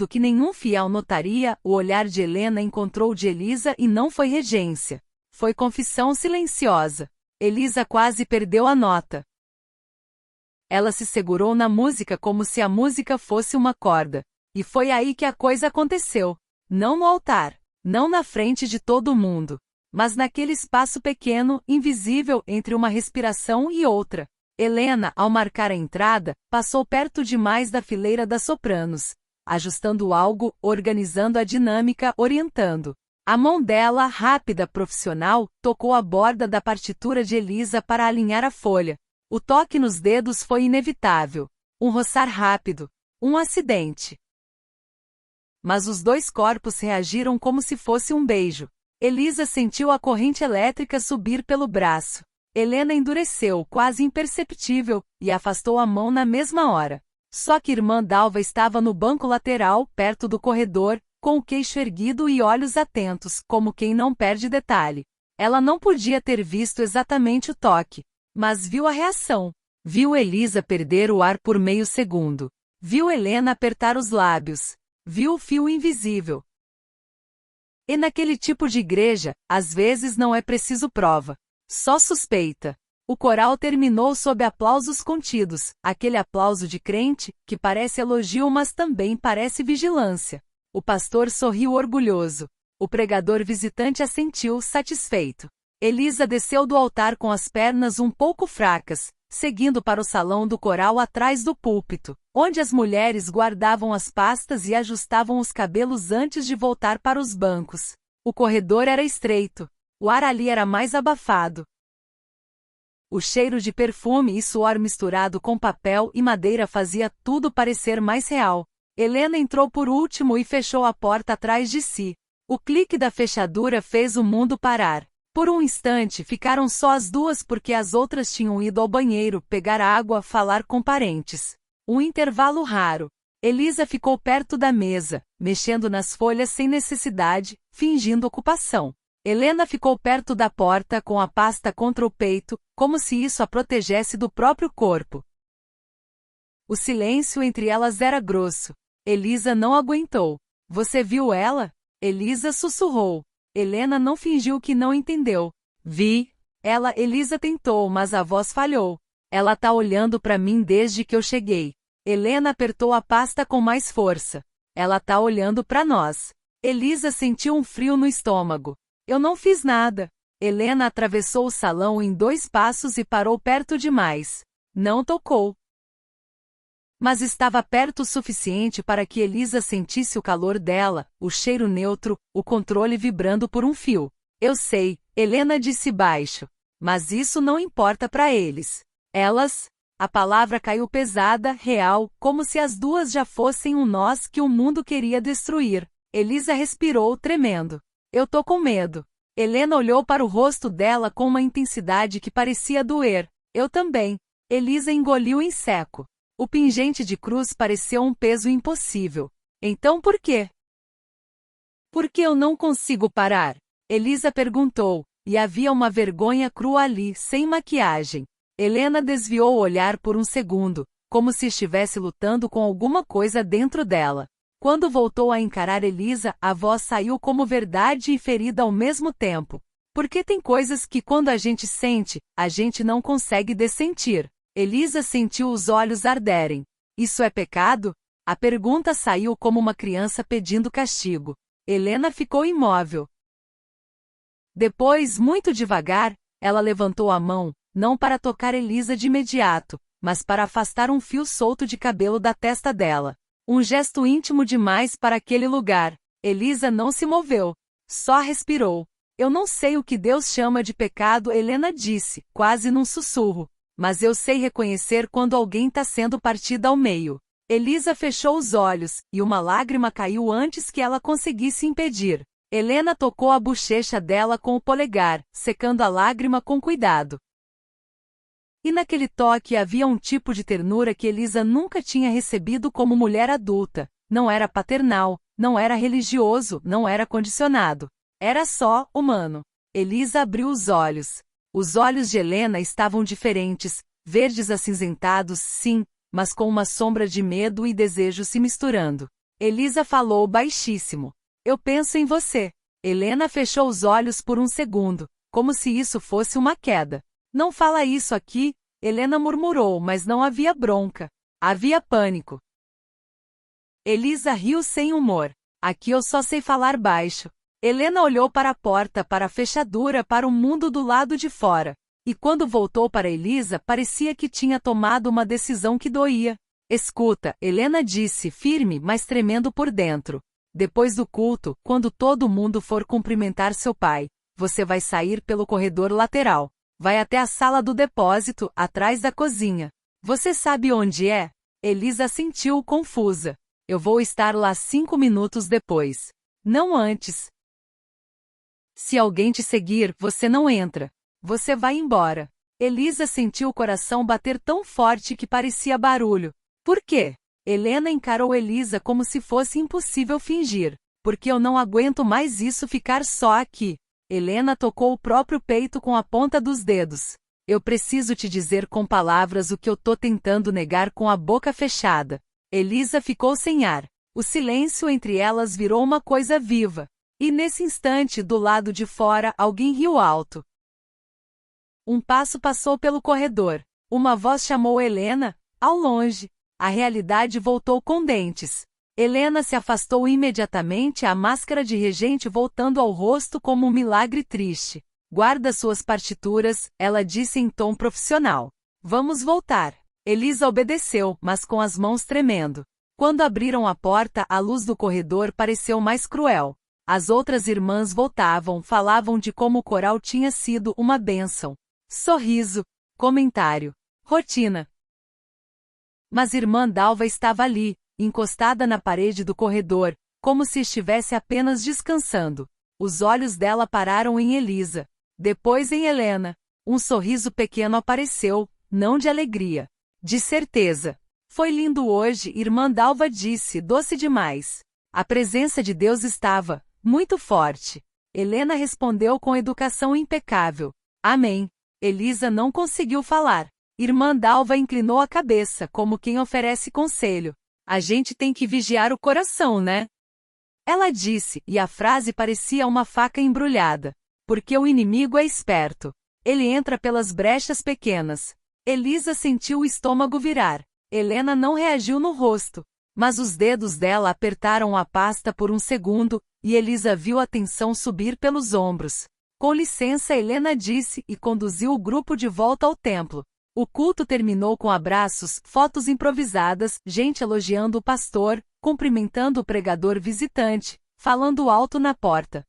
que nenhum fiel notaria, o olhar de Helena encontrou o de Elisa e não foi regência. Foi confissão silenciosa. Elisa quase perdeu a nota. Ela se segurou na música como se a música fosse uma corda. E foi aí que a coisa aconteceu. Não no altar, não na frente de todo mundo, mas naquele espaço pequeno, invisível entre uma respiração e outra. Helena, ao marcar a entrada, passou perto demais da fileira das sopranos, ajustando algo, organizando a dinâmica, orientando. A mão dela, rápida, profissional, tocou a borda da partitura de Elisa para alinhar a folha. O toque nos dedos foi inevitável. Um roçar rápido. Um acidente. Mas os dois corpos reagiram como se fosse um beijo. Elisa sentiu a corrente elétrica subir pelo braço. Helena endureceu, quase imperceptível, e afastou a mão na mesma hora. Só que irmã Dalva estava no banco lateral, perto do corredor, com o queixo erguido e olhos atentos, como quem não perde detalhe. Ela não podia ter visto exatamente o toque, mas viu a reação. Viu Elisa perder o ar por meio segundo. Viu Helena apertar os lábios. Viu o fio invisível. E naquele tipo de igreja, às vezes não é preciso prova. Só suspeita. O coral terminou sob aplausos contidos, aquele aplauso de crente, que parece elogio mas também parece vigilância. O pastor sorriu orgulhoso. O pregador visitante assentiu, satisfeito. Elisa desceu do altar com as pernas um pouco fracas, seguindo para o salão do coral atrás do púlpito, onde as mulheres guardavam as pastas e ajustavam os cabelos antes de voltar para os bancos. O corredor era estreito. O ar ali era mais abafado. O cheiro de perfume e suor misturado com papel e madeira fazia tudo parecer mais real. Helena entrou por último e fechou a porta atrás de si. O clique da fechadura fez o mundo parar. Por um instante ficaram só as duas porque as outras tinham ido ao banheiro, pegar água, falar com parentes. Um intervalo raro. Elisa ficou perto da mesa, mexendo nas folhas sem necessidade, fingindo ocupação. Helena ficou perto da porta com a pasta contra o peito, como se isso a protegesse do próprio corpo. O silêncio entre elas era grosso. Elisa não aguentou. Você viu ela? Elisa sussurrou. Helena não fingiu que não entendeu. Vi. Elisa tentou, mas a voz falhou. Ela tá olhando pra mim desde que eu cheguei. Helena apertou a pasta com mais força. Ela tá olhando pra nós. Elisa sentiu um frio no estômago. Eu não fiz nada. Helena atravessou o salão em 2 passos e parou perto demais. Não tocou. Mas estava perto o suficiente para que Elisa sentisse o calor dela, o cheiro neutro, o controle vibrando por um fio. Eu sei, Helena disse baixo. Mas isso não importa para eles. Elas... A palavra caiu pesada, real, como se as duas já fossem um nós que o mundo queria destruir. Elisa respirou, tremendo. Eu tô com medo. Helena olhou para o rosto dela com uma intensidade que parecia doer. Eu também. Elisa engoliu em seco. O pingente de cruz pareceu um peso impossível. Então por quê? Por que eu não consigo parar? Elisa perguntou, e havia uma vergonha crua ali, sem maquiagem. Helena desviou o olhar por um segundo, como se estivesse lutando com alguma coisa dentro dela. Quando voltou a encarar Elisa, a voz saiu como verdade e ferida ao mesmo tempo. Porque tem coisas que quando a gente sente, a gente não consegue dessentir. Elisa sentiu os olhos arderem. Isso é pecado? A pergunta saiu como uma criança pedindo castigo. Helena ficou imóvel. Depois, muito devagar, ela levantou a mão, não para tocar Elisa de imediato, mas para afastar um fio solto de cabelo da testa dela. Um gesto íntimo demais para aquele lugar. Elisa não se moveu. Só respirou. Eu não sei o que Deus chama de pecado, Helena disse, quase num sussurro. Mas eu sei reconhecer quando alguém está sendo partida ao meio. Elisa fechou os olhos, e uma lágrima caiu antes que ela conseguisse impedir. Helena tocou a bochecha dela com o polegar, secando a lágrima com cuidado. E naquele toque havia um tipo de ternura que Elisa nunca tinha recebido como mulher adulta. Não era paternal, não era religioso, não era condicionado. Era só humano. Elisa abriu os olhos. Os olhos de Helena estavam diferentes, verdes acinzentados, sim, mas com uma sombra de medo e desejo se misturando. Elisa falou baixíssimo. Eu penso em você. Helena fechou os olhos por um segundo, como se isso fosse uma queda. Não fala isso aqui, Helena murmurou, mas não havia bronca. Havia pânico. Elisa riu sem humor. Aqui eu só sei falar baixo. Helena olhou para a porta, para a fechadura, para o mundo do lado de fora. E quando voltou para Elisa, parecia que tinha tomado uma decisão que doía. Escuta, Helena disse, firme, mas tremendo por dentro. Depois do culto, quando todo mundo for cumprimentar seu pai, você vai sair pelo corredor lateral. Vai até a sala do depósito, atrás da cozinha. Você sabe onde é? Elisa sentiu confusa. Eu vou estar lá 5 minutos depois. Não antes. Se alguém te seguir, você não entra. Você vai embora. Elisa sentiu o coração bater tão forte que parecia barulho. Por quê? Helena encarou Elisa como se fosse impossível fingir. Porque eu não aguento mais isso ficar só aqui. Helena tocou o próprio peito com a ponta dos dedos. Eu preciso te dizer com palavras o que eu tô tentando negar com a boca fechada. Elisa ficou sem ar. O silêncio entre elas virou uma coisa viva. E nesse instante, do lado de fora, alguém riu alto. Um passo passou pelo corredor. Uma voz chamou Helena, ao longe. A realidade voltou com dentes. Helena se afastou imediatamente, a máscara de regente voltando ao rosto como um milagre triste. Guarda suas partituras, ela disse em tom profissional. Vamos voltar. Elisa obedeceu, mas com as mãos tremendo. Quando abriram a porta, a luz do corredor pareceu mais cruel. As outras irmãs voltavam, falavam de como o coral tinha sido uma bênção. Sorriso, comentário, rotina. Mas irmã Dalva estava ali, encostada na parede do corredor, como se estivesse apenas descansando. Os olhos dela pararam em Elisa. Depois em Helena. Um sorriso pequeno apareceu, não de alegria. De certeza. Foi lindo hoje, irmã Dalva disse, doce demais. A presença de Deus estava muito forte. Helena respondeu com educação impecável. Amém. Elisa não conseguiu falar. Irmã Dalva inclinou a cabeça, como quem oferece conselho. A gente tem que vigiar o coração, né? Ela disse, e a frase parecia uma faca embrulhada. Porque o inimigo é esperto. Ele entra pelas brechas pequenas. Elisa sentiu o estômago virar. Helena não reagiu no rosto. Mas os dedos dela apertaram a pasta por um segundo, e Elisa viu a tensão subir pelos ombros. Com licença, Helena disse e conduziu o grupo de volta ao templo. O culto terminou com abraços, fotos improvisadas, gente elogiando o pastor, cumprimentando o pregador visitante, falando alto na porta.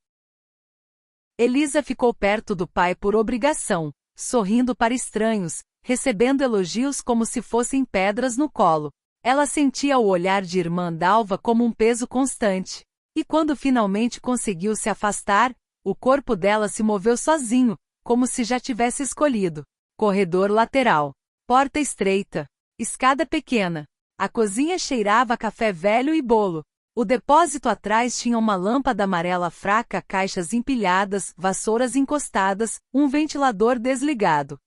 Elisa ficou perto do pai por obrigação, sorrindo para estranhos, recebendo elogios como se fossem pedras no colo. Ela sentia o olhar de irmã Dalva como um peso constante. E quando finalmente conseguiu se afastar, o corpo dela se moveu sozinho, como se já tivesse escolhido. Corredor lateral. Porta estreita. Escada pequena. A cozinha cheirava a café velho e bolo. O depósito atrás tinha uma lâmpada amarela fraca, caixas empilhadas, vassouras encostadas, um ventilador desligado.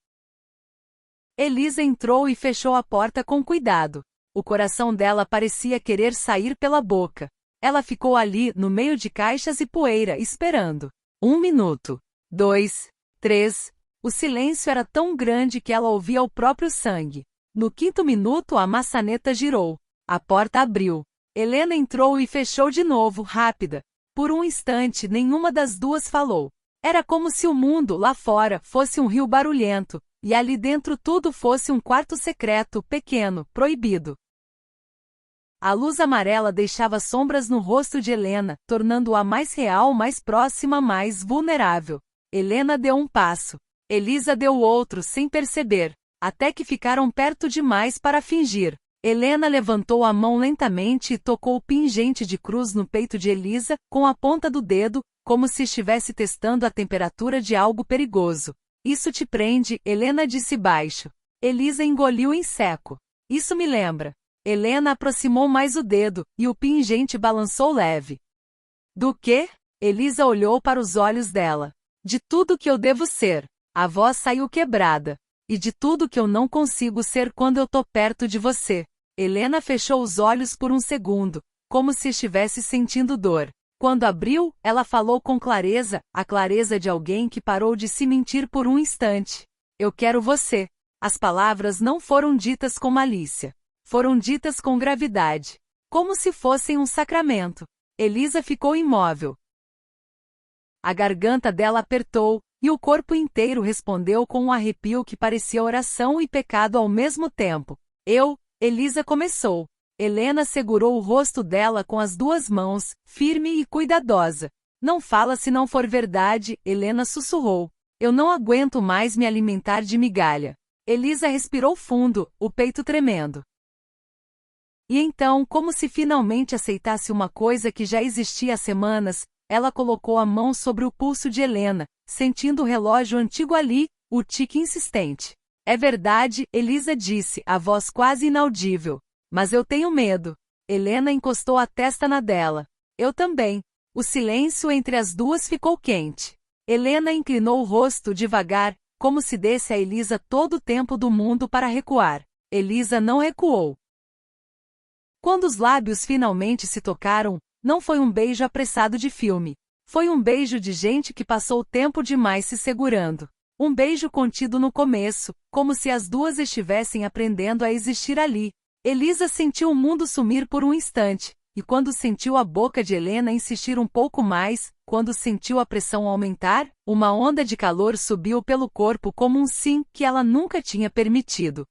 Elisa entrou e fechou a porta com cuidado. O coração dela parecia querer sair pela boca. Ela ficou ali, no meio de caixas e poeira, esperando. 1 minuto. 2, 3. O silêncio era tão grande que ela ouvia o próprio sangue. No 5º minuto a maçaneta girou. A porta abriu. Helena entrou e fechou de novo, rápida. Por um instante nenhuma das duas falou. Era como se o mundo, lá fora, fosse um rio barulhento, e ali dentro tudo fosse um quarto secreto, pequeno, proibido. A luz amarela deixava sombras no rosto de Helena, tornando-a mais real, mais próxima, mais vulnerável. Helena deu um passo. Elisa deu outro sem perceber, até que ficaram perto demais para fingir. Helena levantou a mão lentamente e tocou o pingente de cruz no peito de Elisa, com a ponta do dedo, como se estivesse testando a temperatura de algo perigoso. Isso te prende, Helena disse baixo. Elisa engoliu em seco. Isso me lembra. Helena aproximou mais o dedo, e o pingente balançou leve. Do quê? Elisa olhou para os olhos dela. De tudo que eu devo ser. A voz saiu quebrada. E de tudo que eu não consigo ser quando eu tô perto de você. Helena fechou os olhos por um segundo, como se estivesse sentindo dor. Quando abriu, ela falou com clareza, a clareza de alguém que parou de se mentir por um instante. Eu quero você. As palavras não foram ditas com malícia. Foram ditas com gravidade. Como se fossem um sacramento. Elisa ficou imóvel. A garganta dela apertou, e o corpo inteiro respondeu com um arrepio que parecia oração e pecado ao mesmo tempo. Elisa começou. Helena segurou o rosto dela com as duas mãos, firme e cuidadosa. Não fala se não for verdade, Helena sussurrou. Eu não aguento mais me alimentar de migalha. Elisa respirou fundo, o peito tremendo. E então, como se finalmente aceitasse uma coisa que já existia há semanas, ela colocou a mão sobre o pulso de Helena, sentindo o relógio antigo ali, o tique insistente. É verdade, Elisa disse, a voz quase inaudível. Mas eu tenho medo. Helena encostou a testa na dela. Eu também. O silêncio entre as duas ficou quente. Helena inclinou o rosto devagar, como se desse a Elisa todo o tempo do mundo para recuar. Elisa não recuou. Quando os lábios finalmente se tocaram, não foi um beijo apressado de filme. Foi um beijo de gente que passou tempo demais se segurando. Um beijo contido no começo, como se as duas estivessem aprendendo a existir ali. Elisa sentiu o mundo sumir por um instante, e quando sentiu a boca de Helena insistir um pouco mais, quando sentiu a pressão aumentar, uma onda de calor subiu pelo corpo como um sim que ela nunca tinha permitido.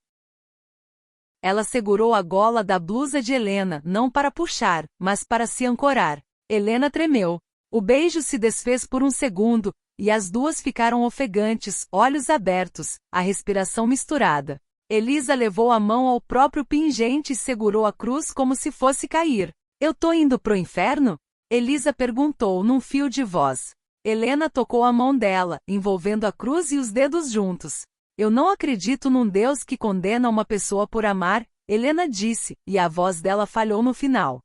Ela segurou a gola da blusa de Helena, não para puxar, mas para se ancorar. Helena tremeu. O beijo se desfez por um segundo, e as duas ficaram ofegantes, olhos abertos, a respiração misturada. Elisa levou a mão ao próprio pingente e segurou a cruz como se fosse cair. Eu tô indo pro inferno? Elisa perguntou num fio de voz. Helena tocou a mão dela, envolvendo a cruz e os dedos juntos. Eu não acredito num Deus que condena uma pessoa por amar, Helena disse, e a voz dela falhou no final.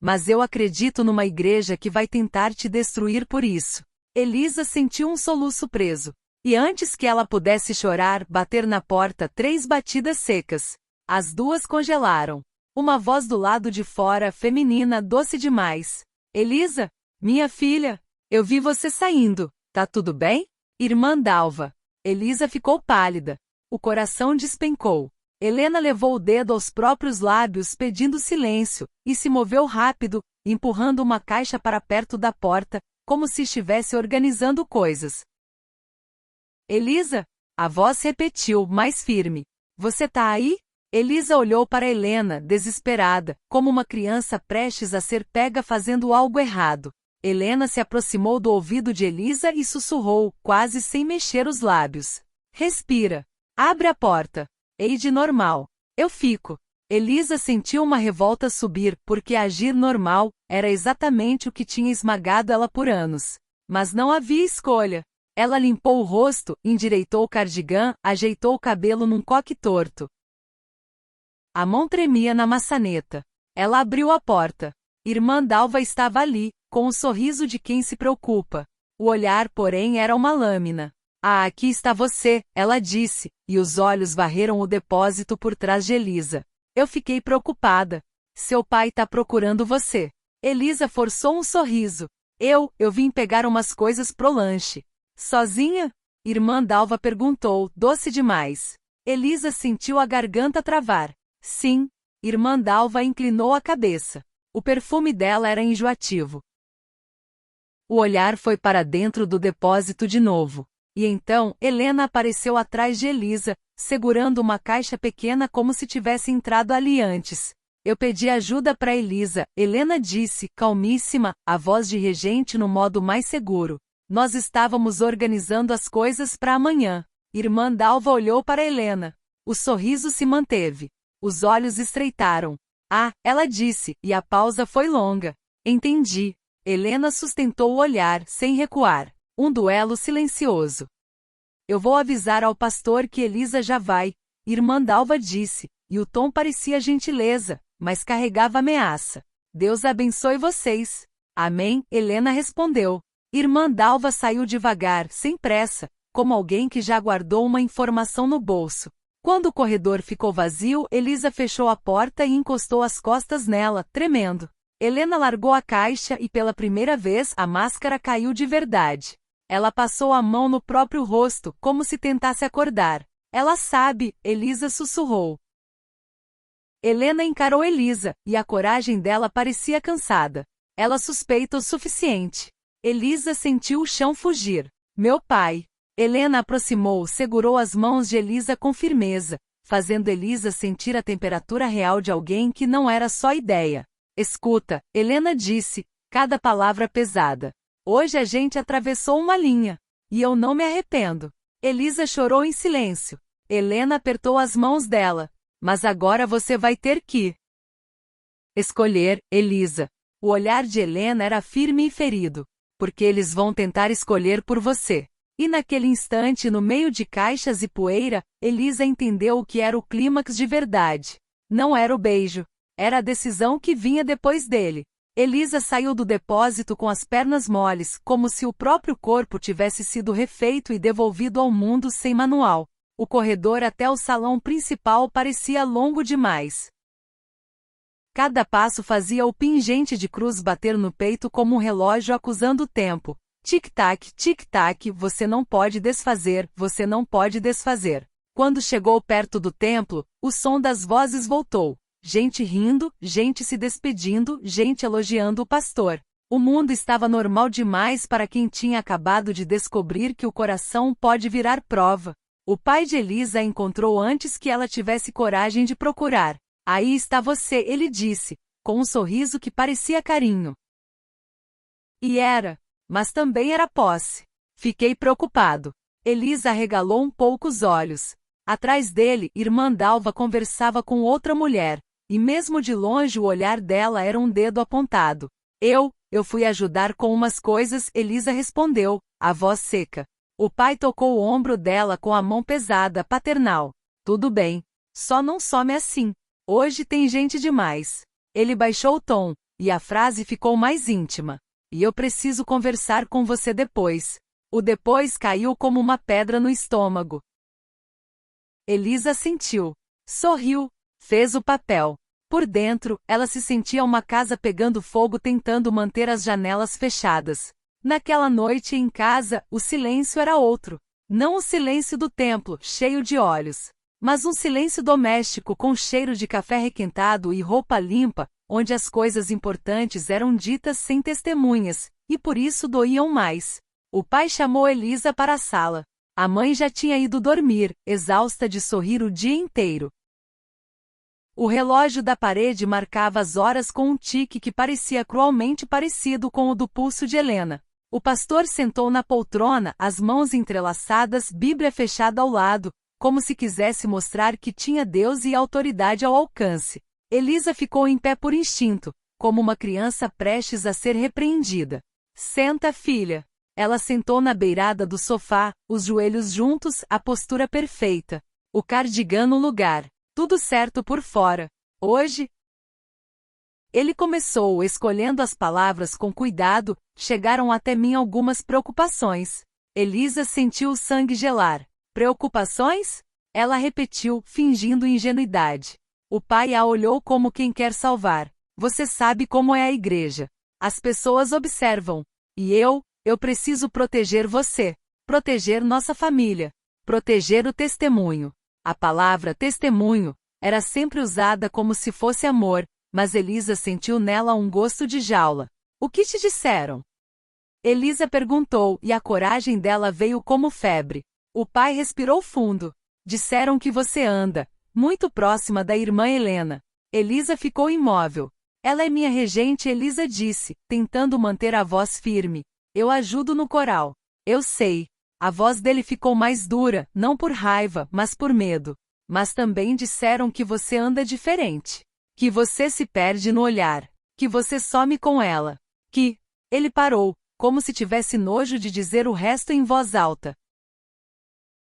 Mas eu acredito numa igreja que vai tentar te destruir por isso. Elisa sentiu um soluço preso. E antes que ela pudesse chorar, bater na porta 3 batidas secas. As duas congelaram. Uma voz do lado de fora, feminina, doce demais. Elisa? Minha filha? Eu vi você saindo. Tá tudo bem? Irmã Dalva. Elisa ficou pálida. O coração despencou. Helena levou o dedo aos próprios lábios pedindo silêncio, e se moveu rápido, empurrando uma caixa para perto da porta, como se estivesse organizando coisas. Elisa? A voz repetiu, mais firme. Você tá aí? Elisa olhou para Helena, desesperada, como uma criança prestes a ser pega fazendo algo errado. Helena se aproximou do ouvido de Elisa e sussurrou, quase sem mexer os lábios. Respira. Abre a porta. Ei de normal. Eu fico. Elisa sentiu uma revolta subir, porque agir normal era exatamente o que tinha esmagado ela por anos. Mas não havia escolha. Ela limpou o rosto, endireitou o cardigã, ajeitou o cabelo num coque torto. A mão tremia na maçaneta. Ela abriu a porta. Irmã Dalva estava ali, com o sorriso de quem se preocupa. O olhar, porém, era uma lâmina. Ah, aqui está você, ela disse, e os olhos varreram o depósito por trás de Elisa. Eu fiquei preocupada. Seu pai tá procurando você. Elisa forçou um sorriso. Eu vim pegar umas coisas pro lanche. Sozinha? Irmã Dalva perguntou, doce demais. Elisa sentiu a garganta travar. Sim. Irmã Dalva inclinou a cabeça. O perfume dela era enjoativo. O olhar foi para dentro do depósito de novo. E então, Helena apareceu atrás de Elisa, segurando uma caixa pequena como se tivesse entrado ali antes. Eu pedi ajuda para Elisa, Helena disse, calmíssima, a voz de regente no modo mais seguro. Nós estávamos organizando as coisas para amanhã. Irmã Dalva olhou para Helena. O sorriso se manteve. Os olhos estreitaram. Ah, ela disse, e a pausa foi longa. Entendi. Helena sustentou o olhar, sem recuar. Um duelo silencioso. Eu vou avisar ao pastor que Elisa já vai, Irmã Dalva disse, e o tom parecia gentileza, mas carregava ameaça. Deus abençoe vocês. Amém, Helena respondeu. Irmã Dalva saiu devagar, sem pressa, como alguém que já guardou uma informação no bolso. Quando o corredor ficou vazio, Elisa fechou a porta e encostou as costas nela, tremendo. Helena largou a caixa e pela primeira vez a máscara caiu de verdade. Ela passou a mão no próprio rosto, como se tentasse acordar. Ela sabe, Elisa sussurrou. Helena encarou Elisa, e a coragem dela parecia cansada. Ela suspeita o suficiente. Elisa sentiu o chão fugir. Meu pai. Helena aproximou, segurou as mãos de Elisa com firmeza, fazendo Elisa sentir a temperatura real de alguém que não era só ideia. Escuta, Helena disse, cada palavra pesada. Hoje a gente atravessou uma linha. E eu não me arrependo. Elisa chorou em silêncio. Helena apertou as mãos dela. Mas agora você vai ter que escolher, Elisa. O olhar de Helena era firme e ferido. Porque eles vão tentar escolher por você. E naquele instante, no meio de caixas e poeira, Elisa entendeu o que era o clímax de verdade. Não era o beijo. Era a decisão que vinha depois dele. Elisa saiu do depósito com as pernas moles, como se o próprio corpo tivesse sido refeito e devolvido ao mundo sem manual. O corredor até o salão principal parecia longo demais. Cada passo fazia o pingente de cruz bater no peito como um relógio acusando o tempo. Tic-tac, tic-tac, você não pode desfazer, você não pode desfazer. Quando chegou perto do templo, o som das vozes voltou. Gente rindo, gente se despedindo, gente elogiando o pastor. O mundo estava normal demais para quem tinha acabado de descobrir que o coração pode virar prova. O pai de Elisa a encontrou antes que ela tivesse coragem de procurar. Aí está você, ele disse, com um sorriso que parecia carinho. E era, mas também era posse. Fiquei preocupado. Elisa arregalou um pouco os olhos. Atrás dele, Irmã Dalva conversava com outra mulher. E mesmo de longe o olhar dela era um dedo apontado. Eu fui ajudar com umas coisas, Elisa respondeu, a voz seca. O pai tocou o ombro dela com a mão pesada, paternal. Tudo bem. Só não some assim. Hoje tem gente demais. Ele baixou o tom, e a frase ficou mais íntima. E eu preciso conversar com você depois. O depois caiu como uma pedra no estômago. Elisa sentiu. Sorriu. Fez o papel. Por dentro, ela se sentia uma casa pegando fogo tentando manter as janelas fechadas. Naquela noite em casa, o silêncio era outro. Não o silêncio do templo, cheio de olhos. Mas um silêncio doméstico com cheiro de café requentado e roupa limpa, onde as coisas importantes eram ditas sem testemunhas, e por isso doíam mais. O pai chamou Elisa para a sala. A mãe já tinha ido dormir, exausta de sorrir o dia inteiro. O relógio da parede marcava as horas com um tique que parecia cruelmente parecido com o do pulso de Helena. O pastor sentou na poltrona, as mãos entrelaçadas, Bíblia fechada ao lado, como se quisesse mostrar que tinha Deus e autoridade ao alcance. Elisa ficou em pé por instinto, como uma criança prestes a ser repreendida. Senta, filha. Ela sentou na beirada do sofá, os joelhos juntos, a postura perfeita. O cardigã no lugar. Tudo certo por fora. Hoje? Ele começou escolhendo as palavras com cuidado, chegaram até mim algumas preocupações. Elisa sentiu o sangue gelar. Preocupações? Ela repetiu, fingindo ingenuidade. O pai a olhou como quem quer salvar. Você sabe como é a igreja. As pessoas observam. E eu preciso proteger você. proteger nossa família, proteger o testemunho. A palavra testemunho era sempre usada como se fosse amor, mas Elisa sentiu nela um gosto de jaula. O que te disseram? Elisa perguntou e a coragem dela veio como febre. O pai respirou fundo. Disseram que você anda muito próxima da irmã Helena. Elisa ficou imóvel. Ela é minha regente, Elisa disse, tentando manter a voz firme. Eu ajudo no coral. Eu sei. A voz dele ficou mais dura, não por raiva, mas por medo. Mas também disseram que você anda diferente. Que você se perde no olhar. Que você some com ela. Que... Ele parou, como se tivesse nojo de dizer o resto em voz alta.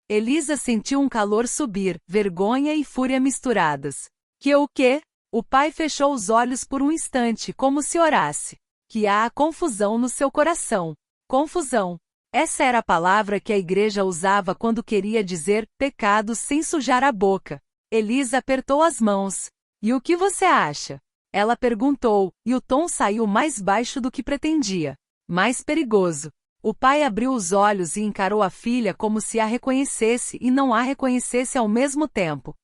Elisa sentiu um calor subir, vergonha e fúria misturadas. Que o quê? O pai fechou os olhos por um instante como se orasse. Que há confusão no seu coração. Confusão. Essa era a palavra que a igreja usava quando queria dizer pecado sem sujar a boca. Elisa apertou as mãos. E o que você acha? Ela perguntou, e o tom saiu mais baixo do que pretendia. Mais perigoso. O pai abriu os olhos e encarou a filha como se a reconhecesse e não a reconhecesse ao mesmo tempo.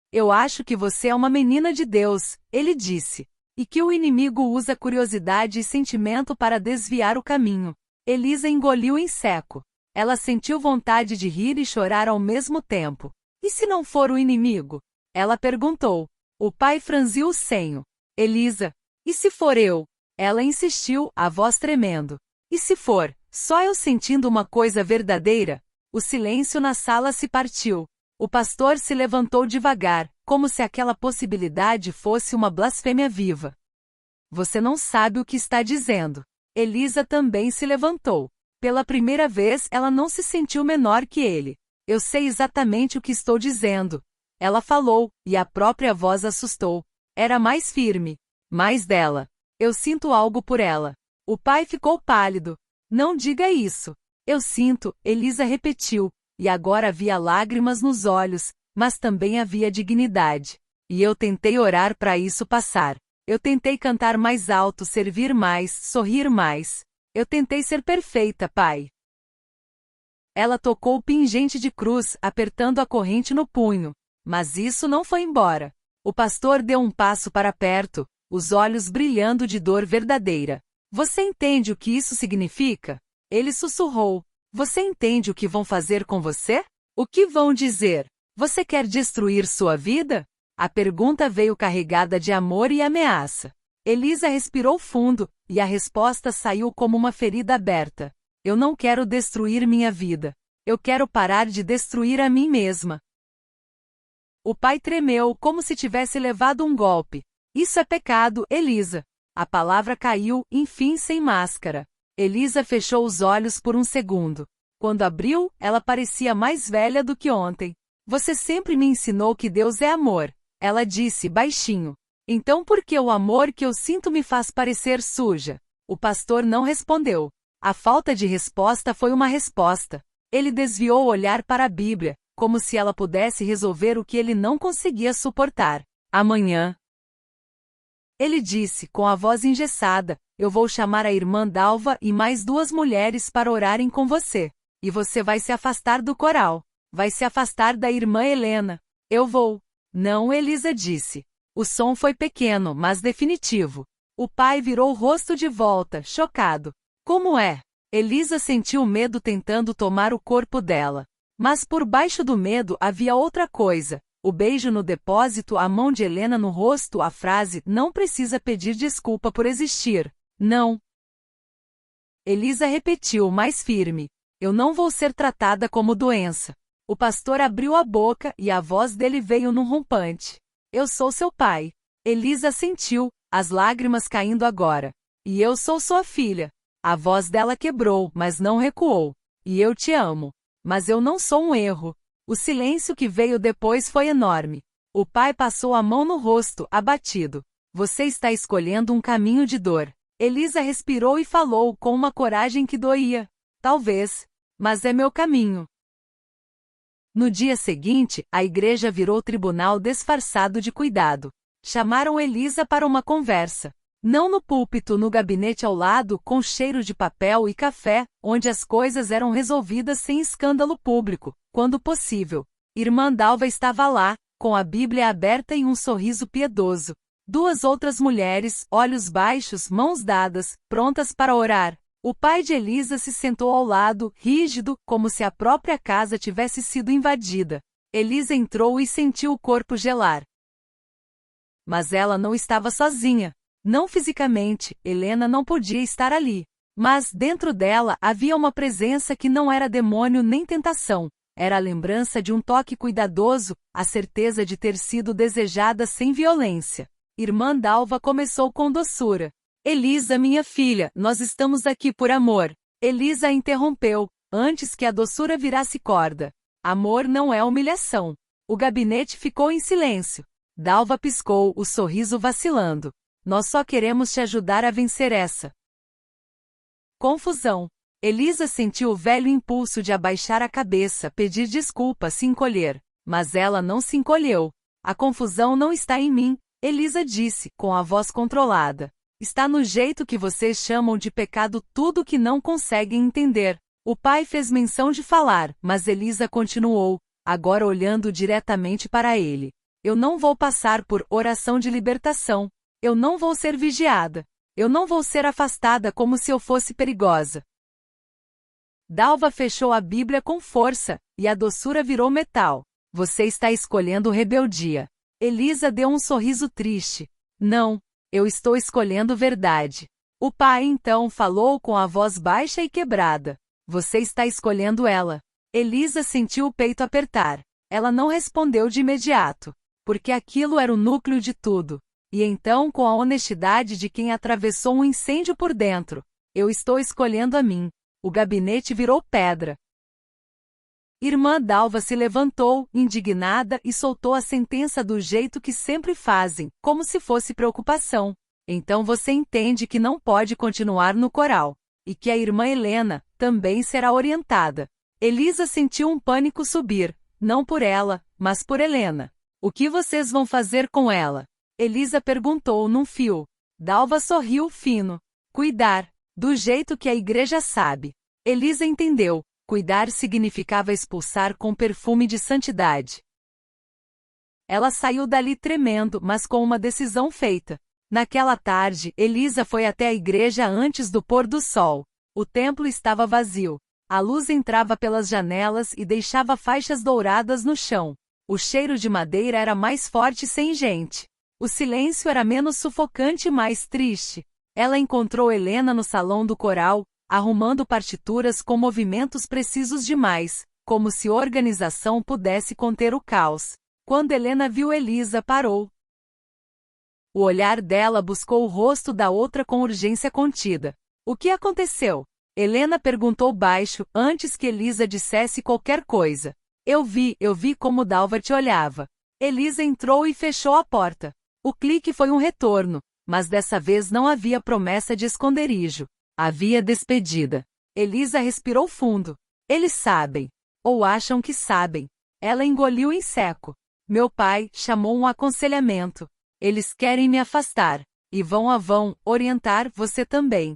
Eu acho que você é uma menina de Deus, ele disse. E que o inimigo usa curiosidade e sentimento para desviar o caminho. Elisa engoliu em seco. Ela sentiu vontade de rir e chorar ao mesmo tempo. E se não for o inimigo? Ela perguntou. O pai franziu o senho. Elisa, e se for eu? Ela insistiu, a voz tremendo. E se for, só eu sentindo uma coisa verdadeira? O silêncio na sala se partiu. O pastor se levantou devagar, como se aquela possibilidade fosse uma blasfêmia viva. Você não sabe o que está dizendo. Elisa também se levantou. Pela primeira vez ela não se sentiu menor que ele. Eu sei exatamente o que estou dizendo. Ela falou, e a própria voz assustou. Era mais firme. Mais dela. Eu sinto algo por ela. O pai ficou pálido. Não diga isso. Eu sinto, Elisa repetiu, e agora havia lágrimas nos olhos, mas também havia dignidade. E eu tentei orar para isso passar. Eu tentei cantar mais alto, servir mais, sorrir mais. Eu tentei ser perfeita, pai. Ela tocou o pingente de cruz, apertando a corrente no punho. Mas isso não foi embora. O pastor deu um passo para perto, os olhos brilhando de dor verdadeira. Você entende o que isso significa? Ele sussurrou. Você entende o que vão fazer com você? O que vão dizer? Você quer destruir sua vida? A pergunta veio carregada de amor e ameaça. Elisa respirou fundo, e a resposta saiu como uma ferida aberta. Eu não quero destruir minha vida. Eu quero parar de destruir a mim mesma. O pai tremeu como se tivesse levado um golpe. Isso é pecado, Elisa. A palavra caiu, enfim, sem máscara. Elisa fechou os olhos por um segundo. Quando abriu, ela parecia mais velha do que ontem. Você sempre me ensinou que Deus é amor. Ela disse baixinho. Então por que o amor que eu sinto me faz parecer suja? O pastor não respondeu. A falta de resposta foi uma resposta. Ele desviou o olhar para a Bíblia, como se ela pudesse resolver o que ele não conseguia suportar. Amanhã. Ele disse, com a voz engessada, eu vou chamar a irmã Dalva e mais 2 mulheres para orarem com você. E você vai se afastar do coral. Vai se afastar da irmã Helena. Eu vou. Não, Elisa disse. O som foi pequeno, mas definitivo. O pai virou o rosto de volta, chocado. Como é? Elisa sentiu medo tentando tomar o corpo dela. Mas por baixo do medo havia outra coisa. O beijo no depósito, a mão de Helena no rosto, a frase, não precisa pedir desculpa por existir. Não. Elisa repetiu mais firme. Eu não vou ser tratada como doença. O pastor abriu a boca e a voz dele veio num rompante. Eu sou seu pai. Elisa sentiu, as lágrimas caindo agora. E eu sou sua filha. A voz dela quebrou, mas não recuou. E eu te amo. Mas eu não sou um erro. O silêncio que veio depois foi enorme. O pai passou a mão no rosto, abatido. Você está escolhendo um caminho de dor. Elisa respirou e falou com uma coragem que doía. Talvez. Mas é meu caminho. No dia seguinte, a igreja virou tribunal disfarçado de cuidado. Chamaram Elisa para uma conversa. Não no púlpito, no gabinete ao lado, com cheiro de papel e café, onde as coisas eram resolvidas sem escândalo público, quando possível. Irmã Dalva estava lá, com a Bíblia aberta e um sorriso piedoso. Duas outras mulheres, olhos baixos, mãos dadas, prontas para orar. O pai de Elisa se sentou ao lado, rígido, como se a própria casa tivesse sido invadida. Elisa entrou e sentiu o corpo gelar. Mas ela não estava sozinha. Não fisicamente, Helena não podia estar ali. Mas, dentro dela, havia uma presença que não era demônio nem tentação. Era a lembrança de um toque cuidadoso, a certeza de ter sido desejada sem violência. Irmã Dalva começou com doçura. Elisa, minha filha, nós estamos aqui por amor. Elisa a interrompeu, antes que a doçura virasse corda. Amor não é humilhação. O gabinete ficou em silêncio. Dalva piscou, o sorriso vacilando. Nós só queremos te ajudar a vencer essa confusão. Elisa sentiu o velho impulso de abaixar a cabeça, pedir desculpa, se encolher. Mas ela não se encolheu. A confusão não está em mim, Elisa disse, com a voz controlada. Está no jeito que vocês chamam de pecado tudo que não conseguem entender. O pai fez menção de falar, mas Elisa continuou, agora olhando diretamente para ele. Eu não vou passar por oração de libertação. Eu não vou ser vigiada. Eu não vou ser afastada como se eu fosse perigosa. Dalva fechou a Bíblia com força, e a doçura virou metal. Você está escolhendo rebeldia. Elisa deu um sorriso triste. Não, eu estou escolhendo verdade. O pai então falou com a voz baixa e quebrada. Você está escolhendo ela. Elisa sentiu o peito apertar. Ela não respondeu de imediato, porque aquilo era o núcleo de tudo. E então, com a honestidade de quem atravessou um incêndio por dentro, eu estou escolhendo a mim. O gabinete virou pedra. Irmã Dalva se levantou, indignada, e soltou a sentença do jeito que sempre fazem, como se fosse preocupação. Então você entende que não pode continuar no coral. E que a irmã Helena também será orientada. Elisa sentiu um pânico subir, não por ela, mas por Helena. O que vocês vão fazer com ela? Elisa perguntou num fio. Dalva sorriu fino. Cuidar, do jeito que a igreja sabe. Elisa entendeu. Cuidar significava expulsar com perfume de santidade. Ela saiu dali tremendo, mas com uma decisão feita. Naquela tarde, Elisa foi até a igreja antes do pôr do sol. O templo estava vazio. A luz entrava pelas janelas e deixava faixas douradas no chão. O cheiro de madeira era mais forte sem gente. O silêncio era menos sufocante e mais triste. Ela encontrou Helena no salão do coral, arrumando partituras com movimentos precisos demais, como se organização pudesse conter o caos. Quando Helena viu Elisa, parou. O olhar dela buscou o rosto da outra com urgência contida. O que aconteceu? Helena perguntou baixo, antes que Elisa dissesse qualquer coisa. Eu vi como Dalva te olhava. Elisa entrou e fechou a porta. O clique foi um retorno, mas dessa vez não havia promessa de esconderijo. Havia despedida. Elisa respirou fundo. Eles sabem. Ou acham que sabem. Ela engoliu em seco. Meu pai chamou um aconselhamento. Eles querem me afastar. E vão orientar você também.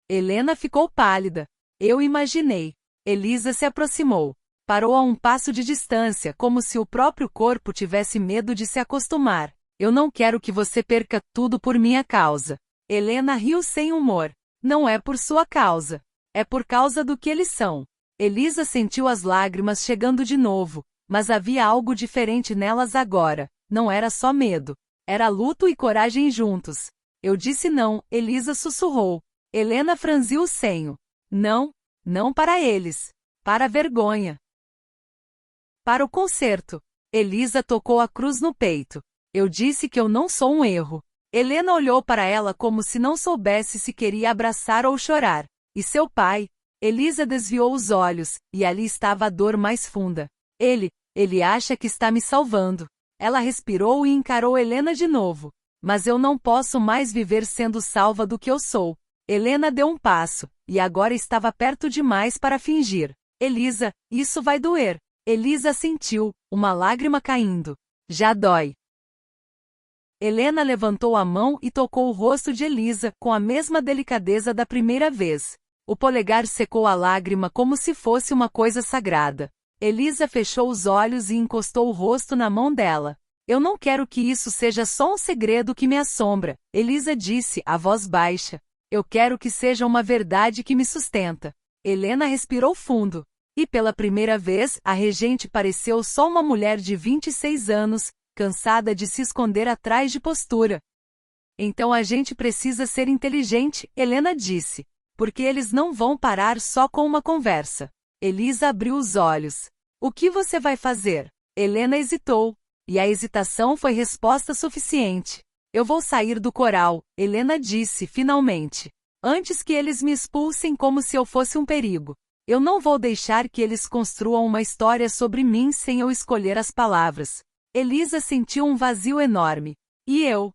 Helena ficou pálida. Eu imaginei. Elisa se aproximou. Parou a um passo de distância, como se o próprio corpo tivesse medo de se acostumar. Eu não quero que você perca tudo por minha causa. Helena riu sem humor. Não é por sua causa. É por causa do que eles são. Elisa sentiu as lágrimas chegando de novo, mas havia algo diferente nelas agora. Não era só medo. Era luto e coragem juntos. Eu disse não, Elisa sussurrou. Helena franziu o senho. Não, não para eles. Para a vergonha. Para o concerto. Elisa tocou a cruz no peito. Eu disse que eu não sou um erro. Helena olhou para ela como se não soubesse se queria abraçar ou chorar. E seu pai? Elisa desviou os olhos, e ali estava a dor mais funda. Ele acha que está me salvando. Ela respirou e encarou Helena de novo. Mas eu não posso mais viver sendo salva do que eu sou. Helena deu um passo, e agora estava perto demais para fingir. Elisa, isso vai doer. Elisa sentiu, uma lágrima caindo. Já dói. Helena levantou a mão e tocou o rosto de Elisa com a mesma delicadeza da primeira vez. O polegar secou a lágrima como se fosse uma coisa sagrada. Elisa fechou os olhos e encostou o rosto na mão dela. Eu não quero que isso seja só um segredo que me assombra, Elisa disse, a voz baixa. Eu quero que seja uma verdade que me sustenta. Helena respirou fundo. E pela primeira vez, a regente pareceu só uma mulher de 26 anos, cansada de se esconder atrás de postura. Então a gente precisa ser inteligente, Helena disse. Porque eles não vão parar só com uma conversa. Elisa abriu os olhos. O que você vai fazer? Helena hesitou. E a hesitação foi resposta suficiente. Eu vou sair do coral, Helena disse finalmente. Antes que eles me expulsem como se eu fosse um perigo. Eu não vou deixar que eles construam uma história sobre mim sem eu escolher as palavras. Elisa sentiu um vazio enorme. E eu?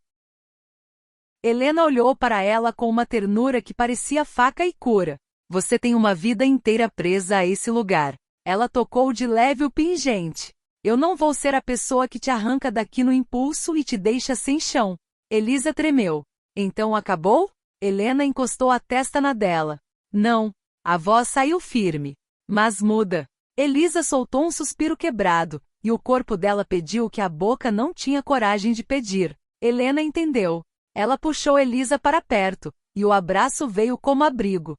Helena olhou para ela com uma ternura que parecia faca e cura. Você tem uma vida inteira presa a esse lugar. Ela tocou de leve o pingente. Eu não vou ser a pessoa que te arranca daqui no impulso e te deixa sem chão. Elisa tremeu. Então acabou? Helena encostou a testa na dela. Não. A voz saiu firme. Mas muda. Elisa soltou um suspiro quebrado, e o corpo dela pediu o que a boca não tinha coragem de pedir. Helena entendeu. Ela puxou Elisa para perto, e o abraço veio como abrigo.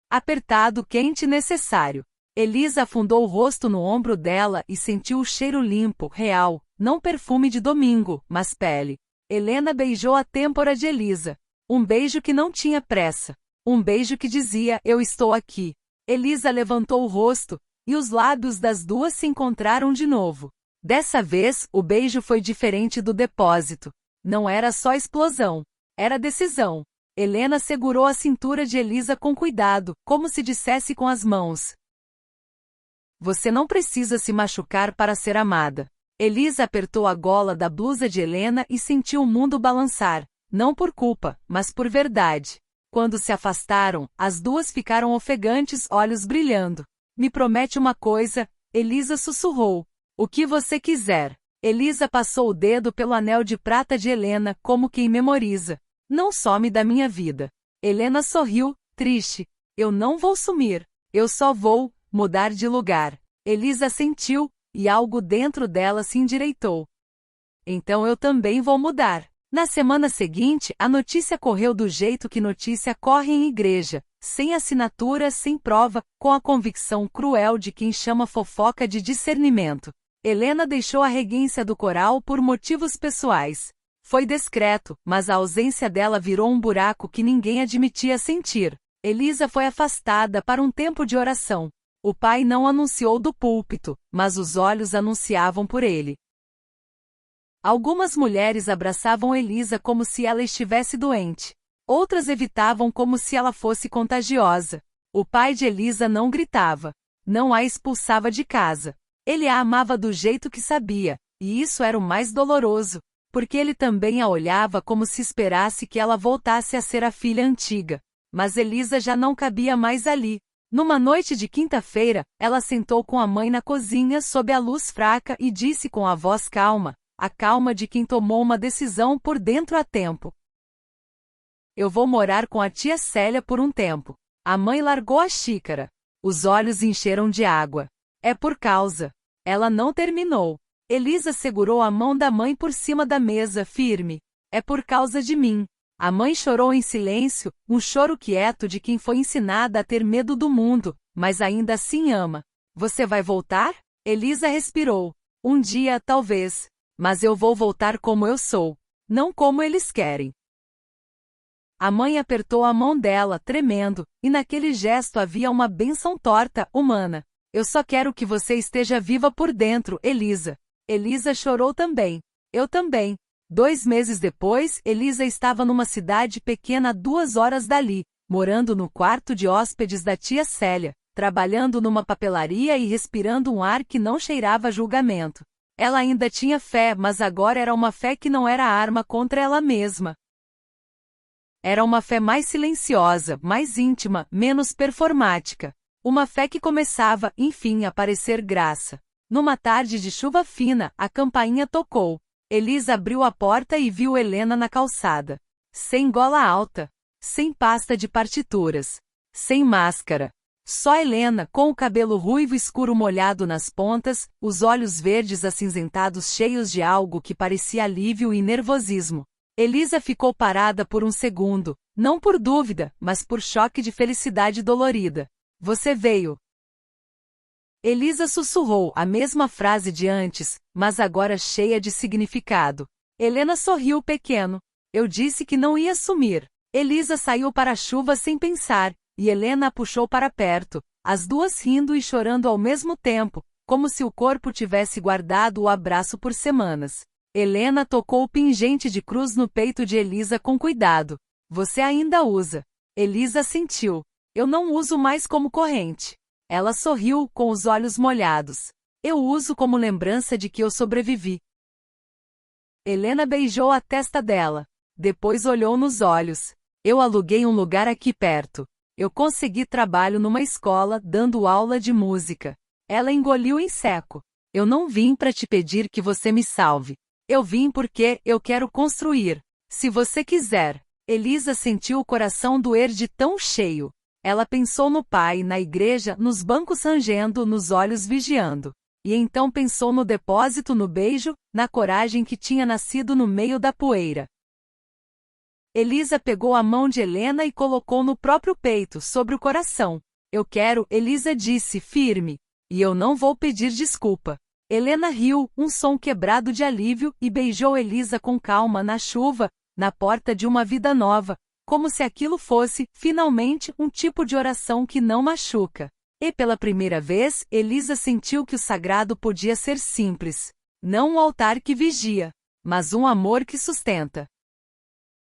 Apertado, quente e necessário. Elisa afundou o rosto no ombro dela e sentiu o cheiro limpo, real, não perfume de domingo, mas pele. Helena beijou a têmpora de Elisa. Um beijo que não tinha pressa. Um beijo que dizia, eu estou aqui. Elisa levantou o rosto, e os lábios das duas se encontraram de novo. Dessa vez, o beijo foi diferente do depósito. Não era só explosão. Era decisão. Helena segurou a cintura de Elisa com cuidado, como se dissesse com as mãos. Você não precisa se machucar para ser amada. Elisa apertou a gola da blusa de Helena e sentiu o mundo balançar, não por culpa, mas por verdade. Quando se afastaram, as duas ficaram ofegantes, olhos brilhando. Me promete uma coisa, Elisa sussurrou. O que você quiser. Elisa passou o dedo pelo anel de prata de Helena, como quem memoriza. Não some da minha vida. Helena sorriu, triste. Eu não vou sumir. Eu só vou mudar de lugar. Elisa sentiu, e algo dentro dela se endireitou. Então eu também vou mudar. Na semana seguinte, a notícia correu do jeito que notícia corre em igreja, sem assinatura, sem prova, com a convicção cruel de quem chama fofoca de discernimento. Helena deixou a regência do coral por motivos pessoais. Foi discreto, mas a ausência dela virou um buraco que ninguém admitia sentir. Elisa foi afastada para um tempo de oração. O pai não anunciou do púlpito, mas os olhos anunciavam por ele. Algumas mulheres abraçavam Elisa como se ela estivesse doente. Outras evitavam como se ela fosse contagiosa. O pai de Elisa não gritava. Não a expulsava de casa. Ele a amava do jeito que sabia, e isso era o mais doloroso, porque ele também a olhava como se esperasse que ela voltasse a ser a filha antiga. Mas Elisa já não cabia mais ali. Numa noite de quinta-feira, ela sentou com a mãe na cozinha sob a luz fraca e disse com a voz calma, a calma de quem tomou uma decisão por dentro a tempo. Eu vou morar com a tia Célia por um tempo. A mãe largou a xícara. Os olhos encheram de água. É por causa. Ela não terminou. Elisa segurou a mão da mãe por cima da mesa, firme. É por causa de mim. A mãe chorou em silêncio, um choro quieto de quem foi ensinada a ter medo do mundo, mas ainda assim ama. Você vai voltar? Elisa respirou. Um dia, talvez. Mas eu vou voltar como eu sou. Não como eles querem. A mãe apertou a mão dela, tremendo, e naquele gesto havia uma bênção torta, humana. Eu só quero que você esteja viva por dentro, Elisa. Elisa chorou também. Eu também. 2 meses depois, Elisa estava numa cidade pequena a 2 horas dali, morando no quarto de hóspedes da tia Célia, trabalhando numa papelaria e respirando um ar que não cheirava a julgamento. Ela ainda tinha fé, mas agora era uma fé que não era arma contra ela mesma. Era uma fé mais silenciosa, mais íntima, menos performática. Uma fé que começava, enfim, a parecer graça. Numa tarde de chuva fina, a campainha tocou. Elisa abriu a porta e viu Helena na calçada. Sem gola alta. Sem pasta de partituras. Sem máscara. Só Helena, com o cabelo ruivo escuro molhado nas pontas, os olhos verdes acinzentados cheios de algo que parecia alívio e nervosismo. Elisa ficou parada por um segundo, não por dúvida, mas por choque de felicidade dolorida. Você veio. Elisa sussurrou a mesma frase de antes, mas agora cheia de significado. Helena sorriu pequeno. Eu disse que não ia sumir. Elisa saiu para a chuva sem pensar, e Helena a puxou para perto, as duas rindo e chorando ao mesmo tempo, como se o corpo tivesse guardado o abraço por semanas. Helena tocou o pingente de cruz no peito de Elisa com cuidado. Você ainda usa. Elisa sentiu. Eu não uso mais como corrente. Ela sorriu, com os olhos molhados. Eu uso como lembrança de que eu sobrevivi. Helena beijou a testa dela. Depois olhou nos olhos. Eu aluguei um lugar aqui perto. Eu consegui trabalho numa escola, dando aula de música. Ela engoliu em seco. Eu não vim para te pedir que você me salve. Eu vim porque eu quero construir. Se você quiser. Elisa sentiu o coração doer de tão cheio. Ela pensou no pai, na igreja, nos bancos rangendo, nos olhos vigiando. E então pensou no depósito, no beijo, na coragem que tinha nascido no meio da poeira. Elisa pegou a mão de Helena e colocou no próprio peito, sobre o coração. Eu quero, Elisa disse, firme. E eu não vou pedir desculpa. Helena riu, um som quebrado de alívio, e beijou Elisa com calma na chuva, na porta de uma vida nova, como se aquilo fosse, finalmente, um tipo de oração que não machuca. E pela primeira vez, Elisa sentiu que o sagrado podia ser simples. Não um altar que vigia, mas um amor que sustenta.